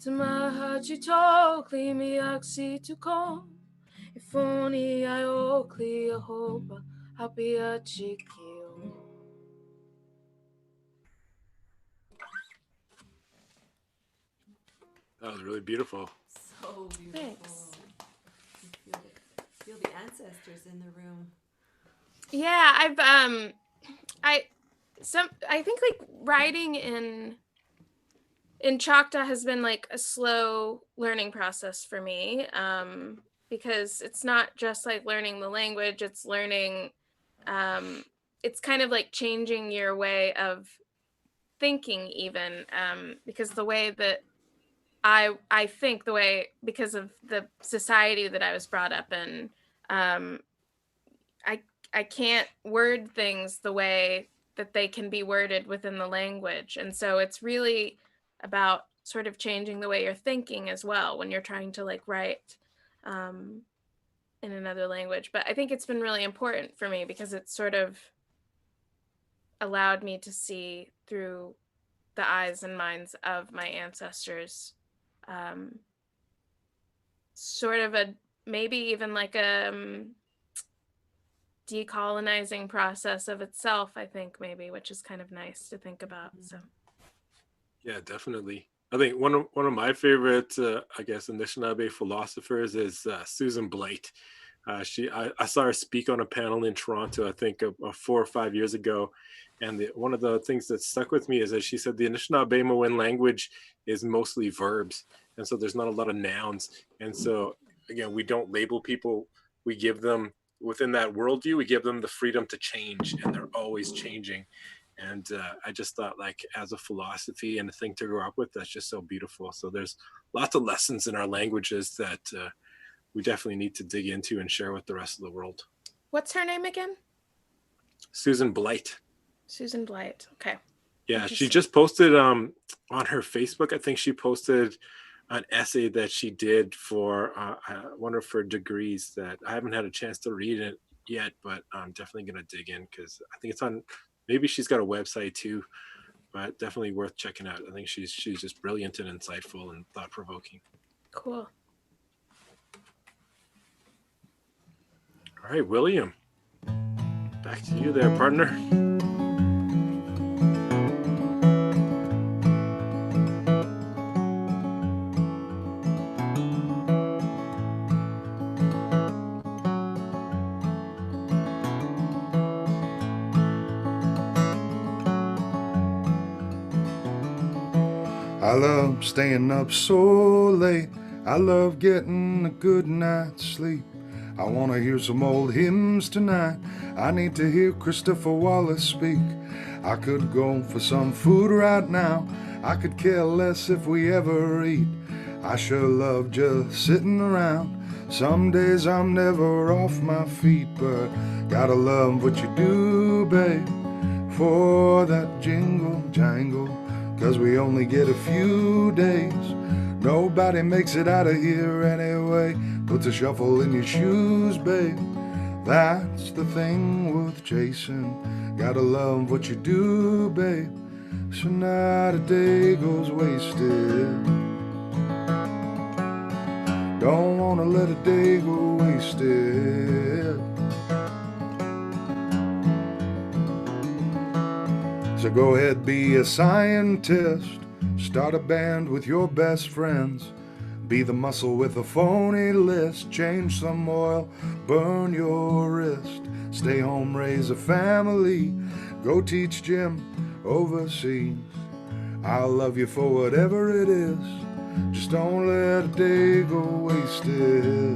Tamahachi Tokli Miaksi Tukon. Ifoni Iokli Ahoba Happy Achikio. That was really beautiful. So beautiful. Thanks. You feel the ancestors in the room. Yeah, I think like writing in Choctaw has been like a slow learning process for me, because it's not just like learning the language, it's learning, it's kind of like changing your way of thinking even, because the way that I think, the way, because of the society that I was brought up in, I can't word things the way that they can be worded within the language. And so it's really about sort of changing the way you're thinking as well when you're trying to like write in another language. But I think it's been really important for me because it's sort of allowed me to see through the eyes and minds of my ancestors, sort of a, maybe even like a decolonizing process of itself, I think, maybe, which is kind of nice to think about. So Yeah, definitely. I think one of my favorite, I guess, Anishinaabe philosophers is Susan Blight. I saw her speak on a panel in Toronto, I think 4 or 5 years ago. And one of the things that stuck with me is that she said the Anishinaabe language is mostly verbs. And so there's not a lot of nouns. And so, again, we don't label people. We give them, within that worldview, we give them the freedom to change, and they're always changing. And I just thought, like, as a philosophy and a thing to grow up with, that's just so beautiful. So there's lots of lessons in our languages that we definitely need to dig into and share with the rest of the world. what's her name again? Susan Blight. Susan Blight. Okay. Yeah, she just posted on her Facebook, I think she posted an essay that she did for one of her degrees that I haven't had a chance to read it yet, but I'm definitely going to dig in because I think it's on, maybe she's got a website too, but definitely worth checking out. I think she's just brilliant and insightful and thought-provoking. Cool. All right, William, back to you there, partner. I love staying up so late. I love getting a good night's sleep. I want to hear some old hymns tonight. I need to hear Christopher Wallace speak. I could go for some food right now. I could care less if we ever eat. I sure love just sitting around. Some days I'm never off my feet, but gotta love what you do, babe, for that jingle jangle. 'Cause we only get a few days. Nobody makes it out of here anyway. Puts a shuffle in your shoes, babe. That's the thing with chasing. Gotta love what you do, babe, so not a day goes wasted. Don't want to let a day go wasted. So go ahead, be a scientist. Start a band with your best friends. Be the muscle with a phony list. Change some oil, burn your wrist. Stay home, raise a family. Go teach gym overseas. I'll love you for whatever it is. Just don't let a day go wasted.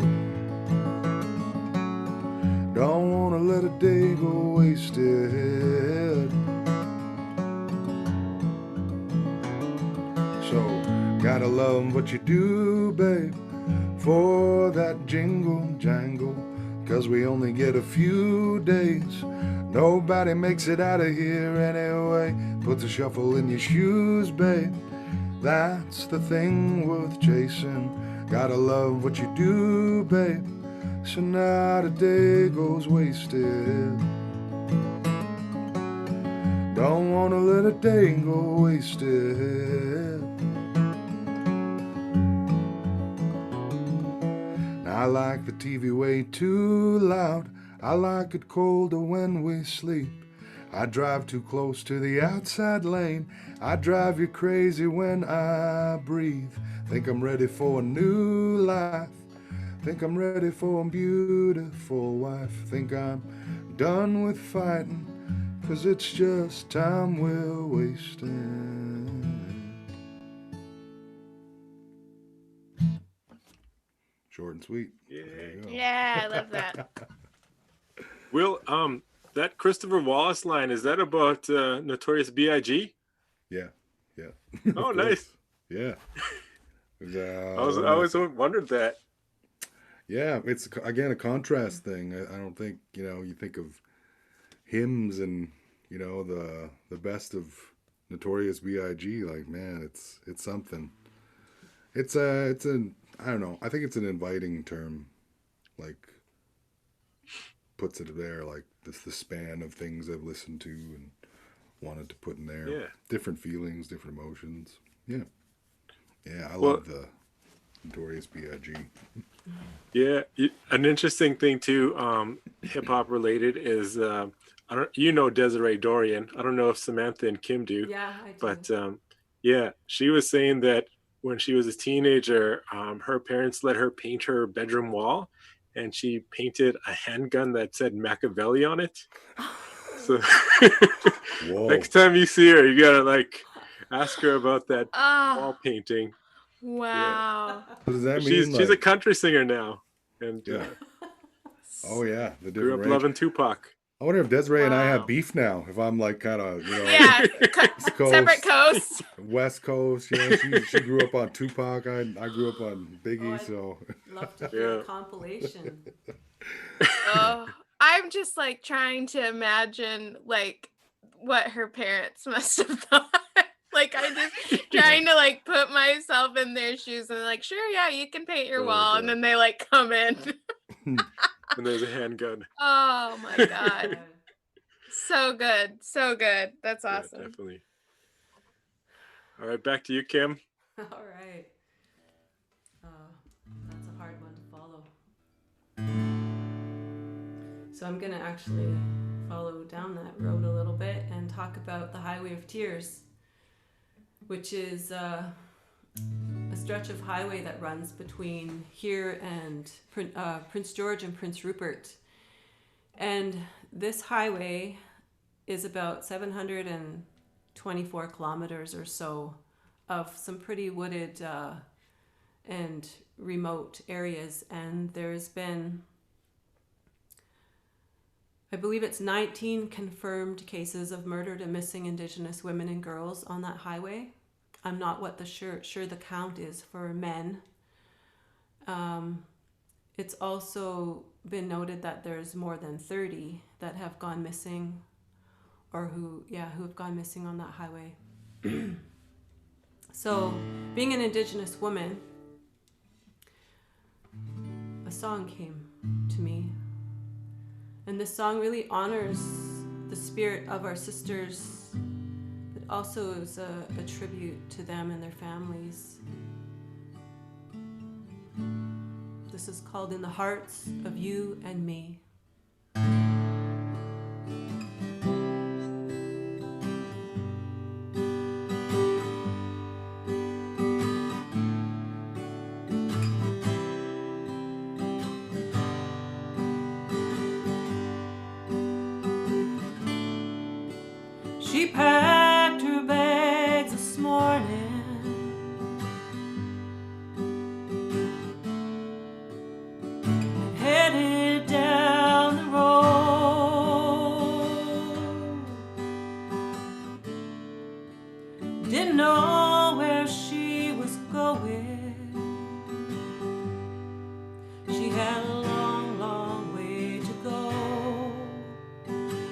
Don't want to let a day go wasted. So, gotta love what you do, babe, for that jingle jangle, 'cause we only get a few days. Nobody makes it out of here anyway. Puts a shuffle in your shoes, babe. That's the thing worth chasing. Gotta love what you do, babe, so not a day goes wasted. Don't wanna let a day go wasted. I like the TV way too loud. I like it colder when we sleep. I drive too close to the outside lane. I drive you crazy when I breathe. Think I'm ready for a new life. Think I'm ready for a beautiful wife. Think I'm done with fighting, 'cause it's just time we're wasting. Short and sweet. Yeah. There you go. Yeah, I love that. Will, that Christopher Wallace line, is that about Notorious B.I.G.? Yeah. Oh, Of nice. course. Yeah. I always wondered that. Yeah, it's again a contrast thing. I don't think, you think of hymns and, the best of Notorious B.I.G. Like, man, it's something. It's an I don't know. I think it's an inviting term, like puts it there, like this the span of things I've listened to and wanted to put in there. Yeah. Different feelings, different emotions. Yeah. I love the Notorious B.I.G. Yeah, an interesting thing too, hip hop related is Desiree Dorian. I don't know if Samantha and Kym do. Yeah, I do. But yeah, she was saying that when she was a teenager, her parents let her paint her bedroom wall, and she painted a handgun that said Machiavelli on it. So next time you see her, you gotta ask her about that wall painting. Wow. What does that mean? She's a country singer now, and oh yeah, the grew different up range. loving Tupac. I wonder if Desiree and I Wow. have beef now. If I'm kind of, Yeah, East Coast, separate coasts. West Coast. She grew up on Tupac. I grew up on Biggie. I'd so love to hear a compilation. Oh, I'm just trying to imagine what her parents must have thought. I'm just trying to put myself in their shoes and they're sure, yeah, you can paint your wall, God. and then they come in. And there's a handgun. Oh my God. So good. So good. That's awesome. Yeah, definitely. All right, back to you, Kym. All right. That's a hard one to follow. So I'm going to actually follow down that road a little bit and talk about the Highway of Tears, which is a stretch of highway that runs between here and Prince George and Prince Rupert. And this highway is about 724 kilometers or so of some pretty wooded and remote areas. And there's been, I believe it's 19 confirmed cases of murdered and missing Indigenous women and girls on that highway. I'm not sure the count is for men. It's also been noted that there's more than 30 that have gone missing, or who have gone missing on that highway. So, being an Indigenous woman, a song came to me. And this song really honors the spirit of our sisters, but also is a tribute to them and their families. This is called In the Hearts of You and Me. She packed her bags this morning, and headed down the road. Didn't know where she was going. She had a long, long way to go.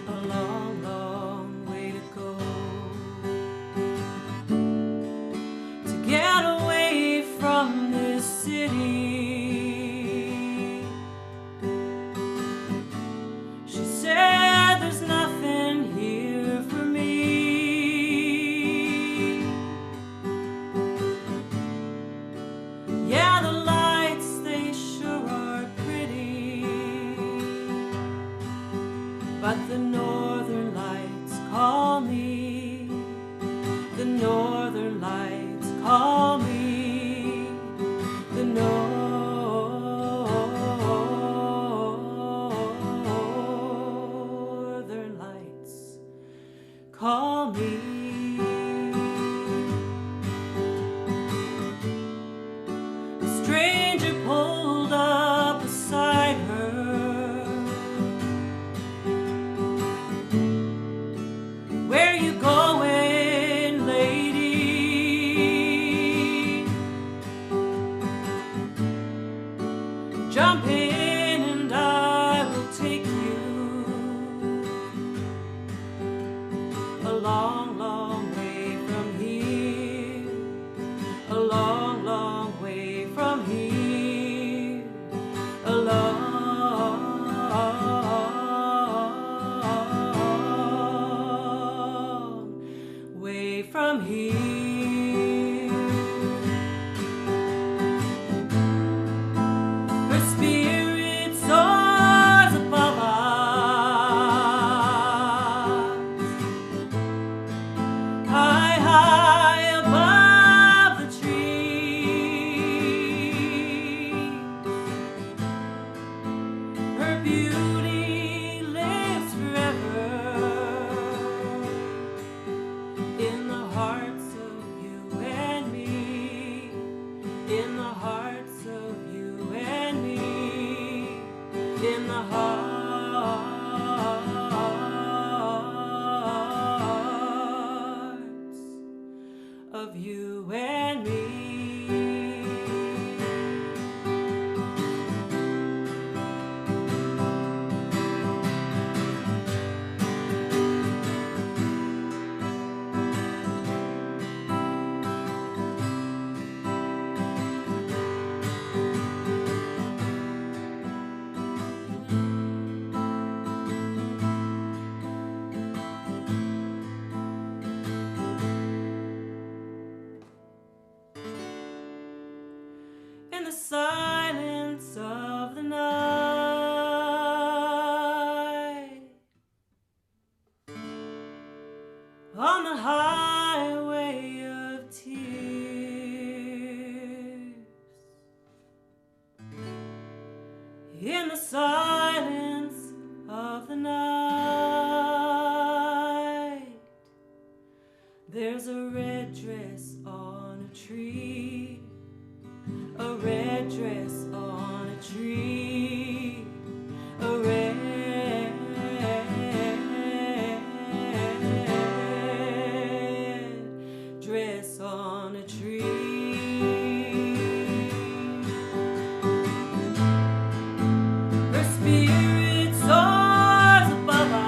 A long, long way to go. To get away from this city. She said there's nothing here for me. Yeah, the lights, they sure are pretty, but the northern lights call me. The northern lights call me. The northern lights call me. A stranger pulled up beside her. Where you going, lady? Jump in and I will take you a long, long way from here. A long, long way from here. A long way from here. Her spirit soars above us, high, high above the trees. Her beauty lives forever in the hearts of you and me. In the hearts of you and me. In the hearts of you and me. In the silence of the night, on the highway of tears, in the silence of the night, there's a red dress on a tree. A red dress on a tree. A red dress on a tree. Her spirit soars above us,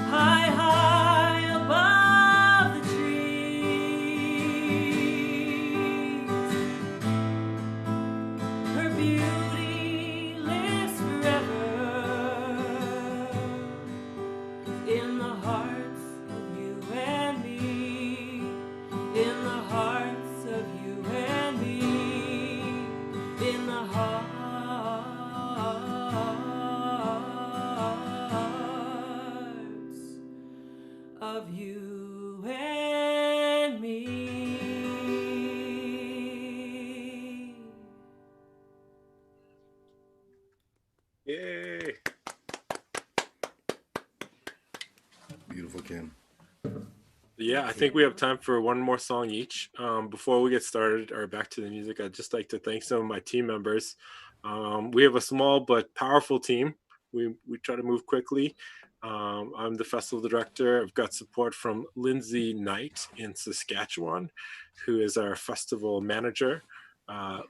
high, high above the trees. Yay. Beautiful, Kym. Yeah, I think we have time for one more song each. Before we get started or back to the music, I'd just like to thank some of my team members. We have a small but powerful team. We try to move quickly. I'm the festival director. I've got support from Lindsay Knight in Saskatchewan, who is our festival manager.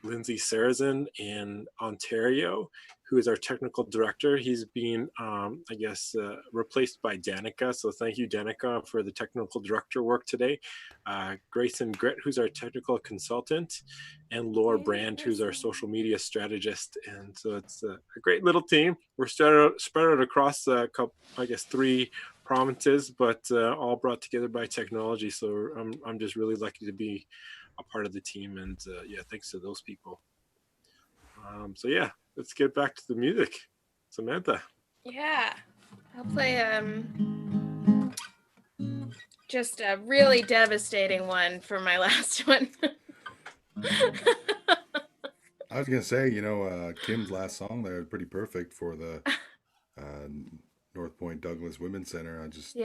Lindsay Sarazin in Ontario, who is our technical director. He's been, replaced by Danica. So thank you, Danica, for the technical director work today. Grayson Grit, who's our technical consultant, and Laura Brand, who's our social media strategist. And so it's a great little team. We're spread out across a couple, 3 provinces, but all brought together by technology. So I'm just really lucky to be a part of the team, and thanks to those people. Let's get back to the music. Samantha. Yeah, I'll play just a really devastating one for my last one. I was gonna say, Kym's last song there is pretty perfect for the North Point Douglas Women's Center. I just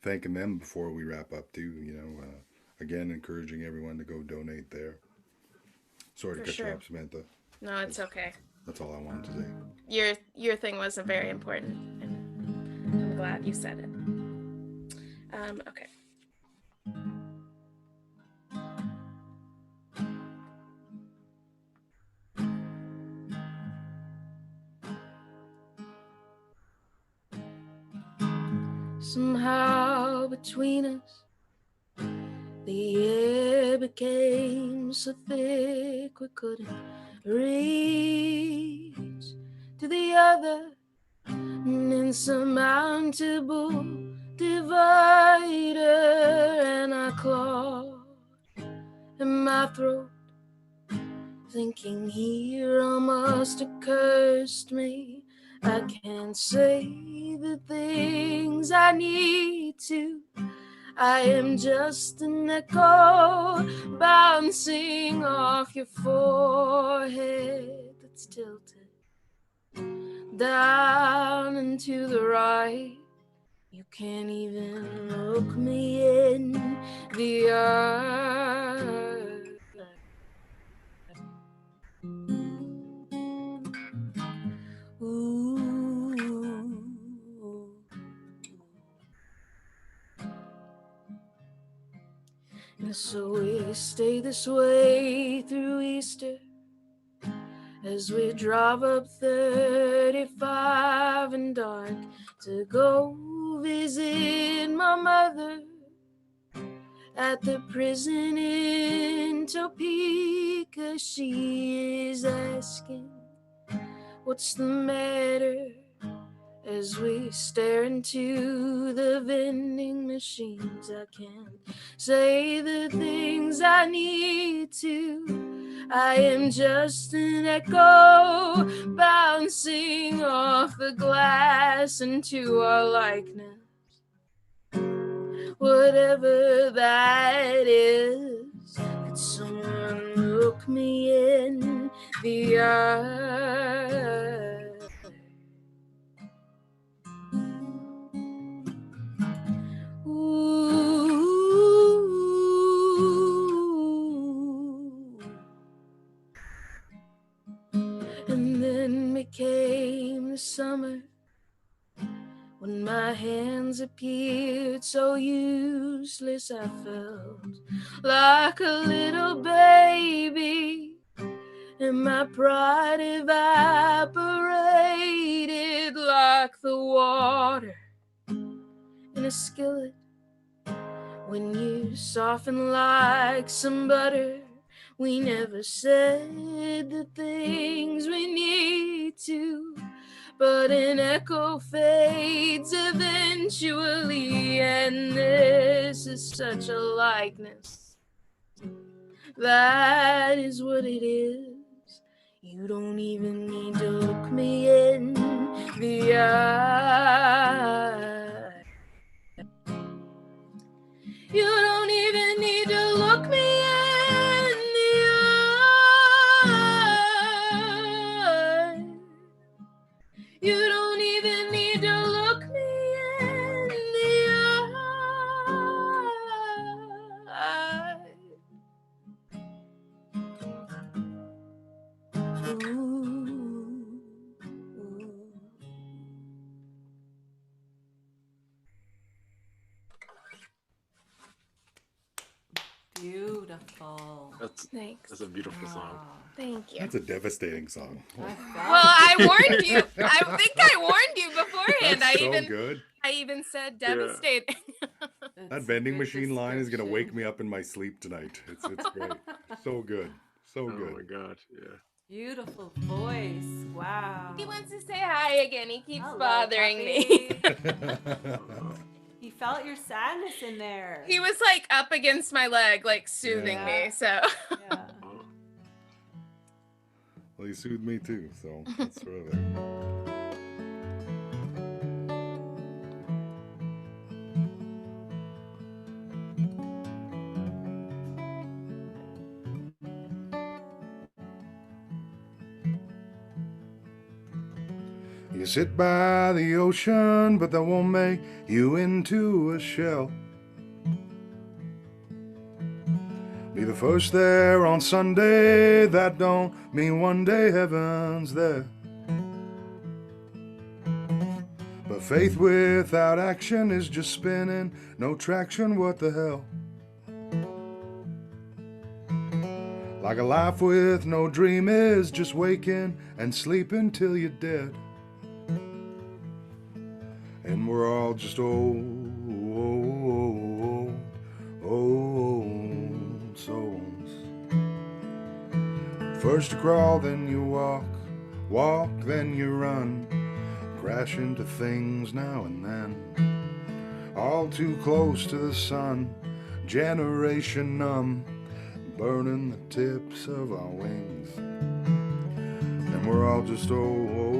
thanking them before we wrap up too. Again, encouraging everyone to go donate there. Sorry to cut you off, Samantha. No, it's okay. That's all I wanted to say. Your thing was very important, and I'm glad you said it. Okay. Somehow between us, the air became so thick we couldn't reach to the other, an insurmountable divider, and I clawed in my throat, thinking hero must have cursed me. I can't say the things I need to. I am just an echo bouncing off your forehead that's tilted down and to the right. You can't even look me in the eye. Ooh. And so we stay this way through Easter, as we drive up 35 and dark to go visit my mother at the prison in Topeka. She is asking, what's the matter? As we stare into the vending machines, I can't say the things I need to. I am just an echo bouncing off the glass into our likeness. Whatever that is, could someone look me in the eye? And then became the summer, when my hands appeared so useless, I felt like a little baby, and my pride evaporated like the water in a skillet when you soften like some butter. We never said the things we need to, but an echo fades eventually, and this is such a likeness. That is what it is. You don't even need to look me in the eye. You don't even need to look me in the eye. You don't even need to look me in the eye. Ooh. Beautiful. Thanks. That's a beautiful song. Thank you. That's a devastating song. Well, I warned you. I think I warned you beforehand. That's so good. I even said devastating. That vending machine line is gonna wake me up in my sleep tonight. It's great. So good. So good. Oh my God. Yeah. Beautiful voice. Wow. He wants to say hi again. He keeps Hello, bothering puppy. me. He felt your sadness in there. He was like up against my leg, like soothing me. So Yeah. Well, you soothed me too, so that's sort of it. You sit by the ocean, but that won't make you into a shell. Be the first there on Sunday, that don't mean one day heaven's there. But faith without action is just spinning, no traction, what the hell? Like a life with no dream is just waking and sleeping till you're dead. And we're all just old souls. First you crawl, then you walk, walk, then you run, crash into things now and then. All too close to the sun, generation numb, burning the tips of our wings. And we're all just old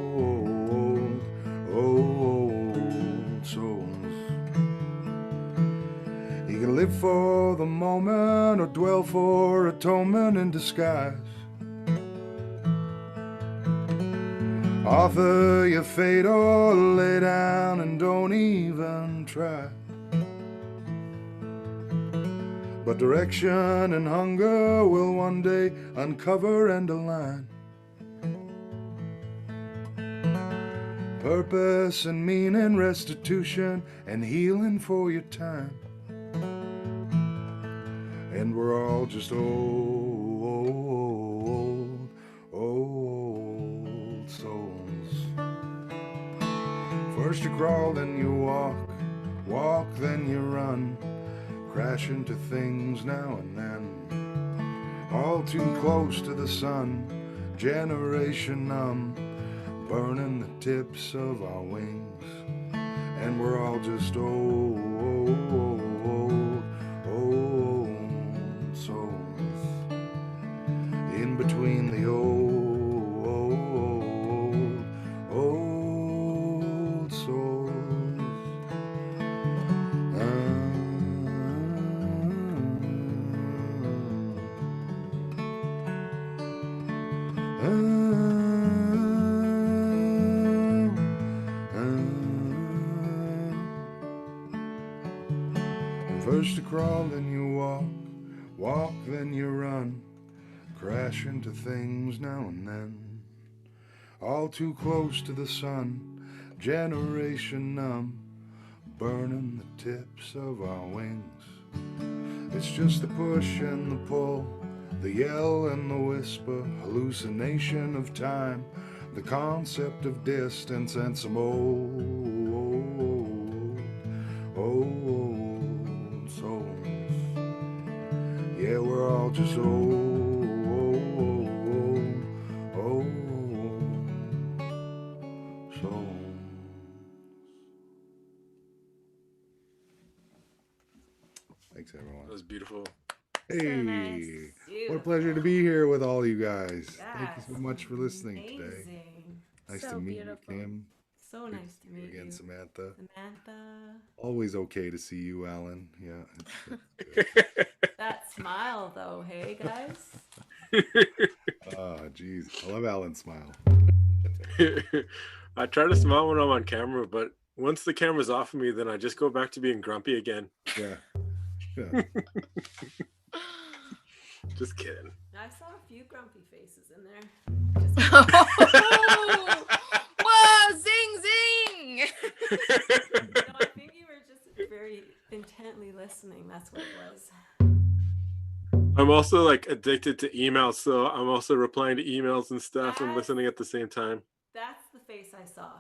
souls. You can live for the moment or dwell for atonement in disguise. Author your fate or lay down and don't even try. But direction and hunger will one day uncover and align. Purpose and meaning, restitution and healing for your time. And we're all just old souls. First you crawl, then you walk, walk, then you run, crash into things now and then. All too close to the sun, generation numb, burning the tips of our wings. And we're all just old souls. In between the old souls. First you crawl, then you walk, walk, then you run, crash into things now and then. All too close to the sun, generation numb, burning the tips of our wings. It's just the push and the pull, the yell and the whisper, hallucination of time, the concept of distance and some old souls. Yeah, we're all just old souls. Thanks, everyone. That was beautiful. Hey, So nice. what a pleasure to be here with all you guys. Thank you so Yes. much for listening today. Amazing. Nice So to meet beautiful. you, Kym. So Good nice to to see you meet again, you. Samantha. Samantha. Always okay to see you, Alan. Yeah. It's good. That smile though, hey guys? Oh, geez. I love Alan's smile. I try to smile when I'm on camera, but once the camera's off of me, then I just go back to being grumpy again. Yeah. Just kidding. I saw a few grumpy faces in there. Whoa, zing, zing. No, I think you were just very intently listening. That's what it was. I'm also like addicted to emails, so I'm also replying to emails and stuff and listening at the same time. That's the face I saw.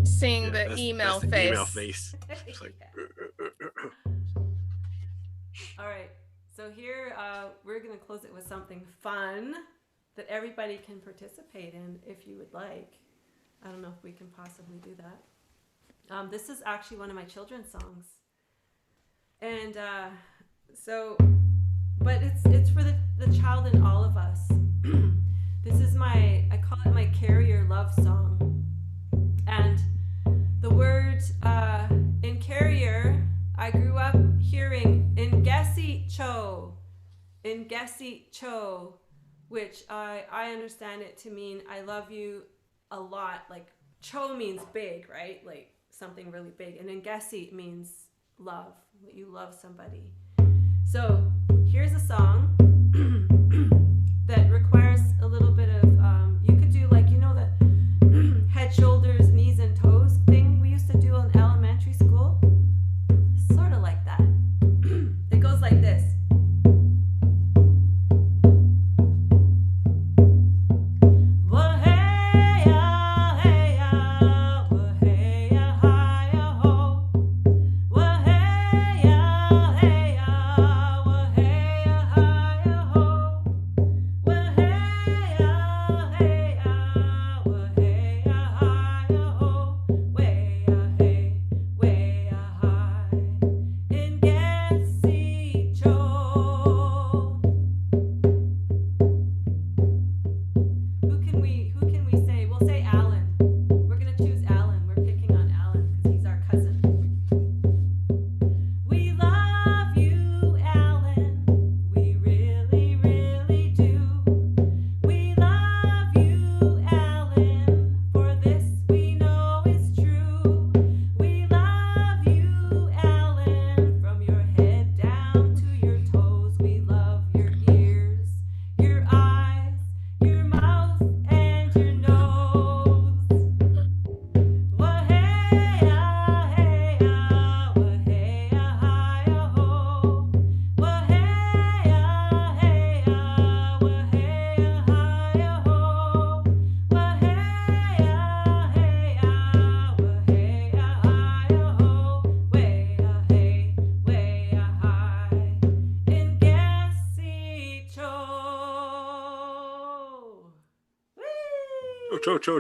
Seeing Yeah, the email that's face. The email face. It's like, All right. So here we're going to close it with something fun that everybody can participate in if you would like. I don't know if we can possibly do that. This is actually one of my children's songs. And but it's for the child in all of us. This is I call it my carrier love song. And the word in carrier, I grew up hearing Ngesi Cho, which I understand it to mean I love you a lot. Like Cho means big, right? Like something really big. And Ngesi means love, that you love somebody. So here's a song that requires a little bit of, you could do like, the head, shoulders, knees, and toes thing we used to do in elementary school. Sort of like that. It goes like this.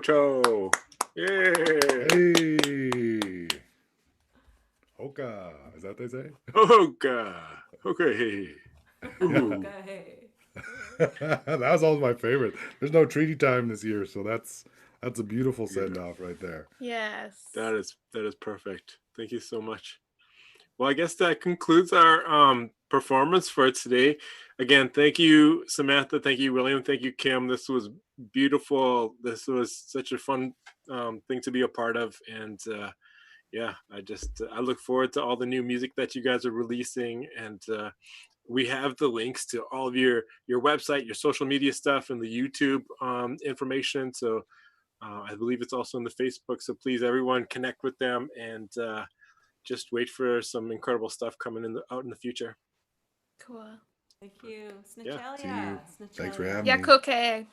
Cho. Yeah. Hey. Hoka. Is that what they say? Hoka. Okay. Okay. That was always my favorite. There's no treaty time this year, so that's a beautiful send off right there. Yes. That is perfect. Thank you so much. Well, I guess that concludes our performance for today. Again, thank you, Samantha. Thank you, William. Thank you, Kym. This was beautiful. This was such a fun thing to be a part of. And yeah, I look forward to all the new music that you guys are releasing. And we have the links to all of your website, your social media stuff, and the YouTube information. So I believe it's also on the Facebook. So please, everyone, connect with them and just wait for some incredible stuff coming out in the future. Cool. Thank you. Yeah, see you. Thanks for having me. Yakoke.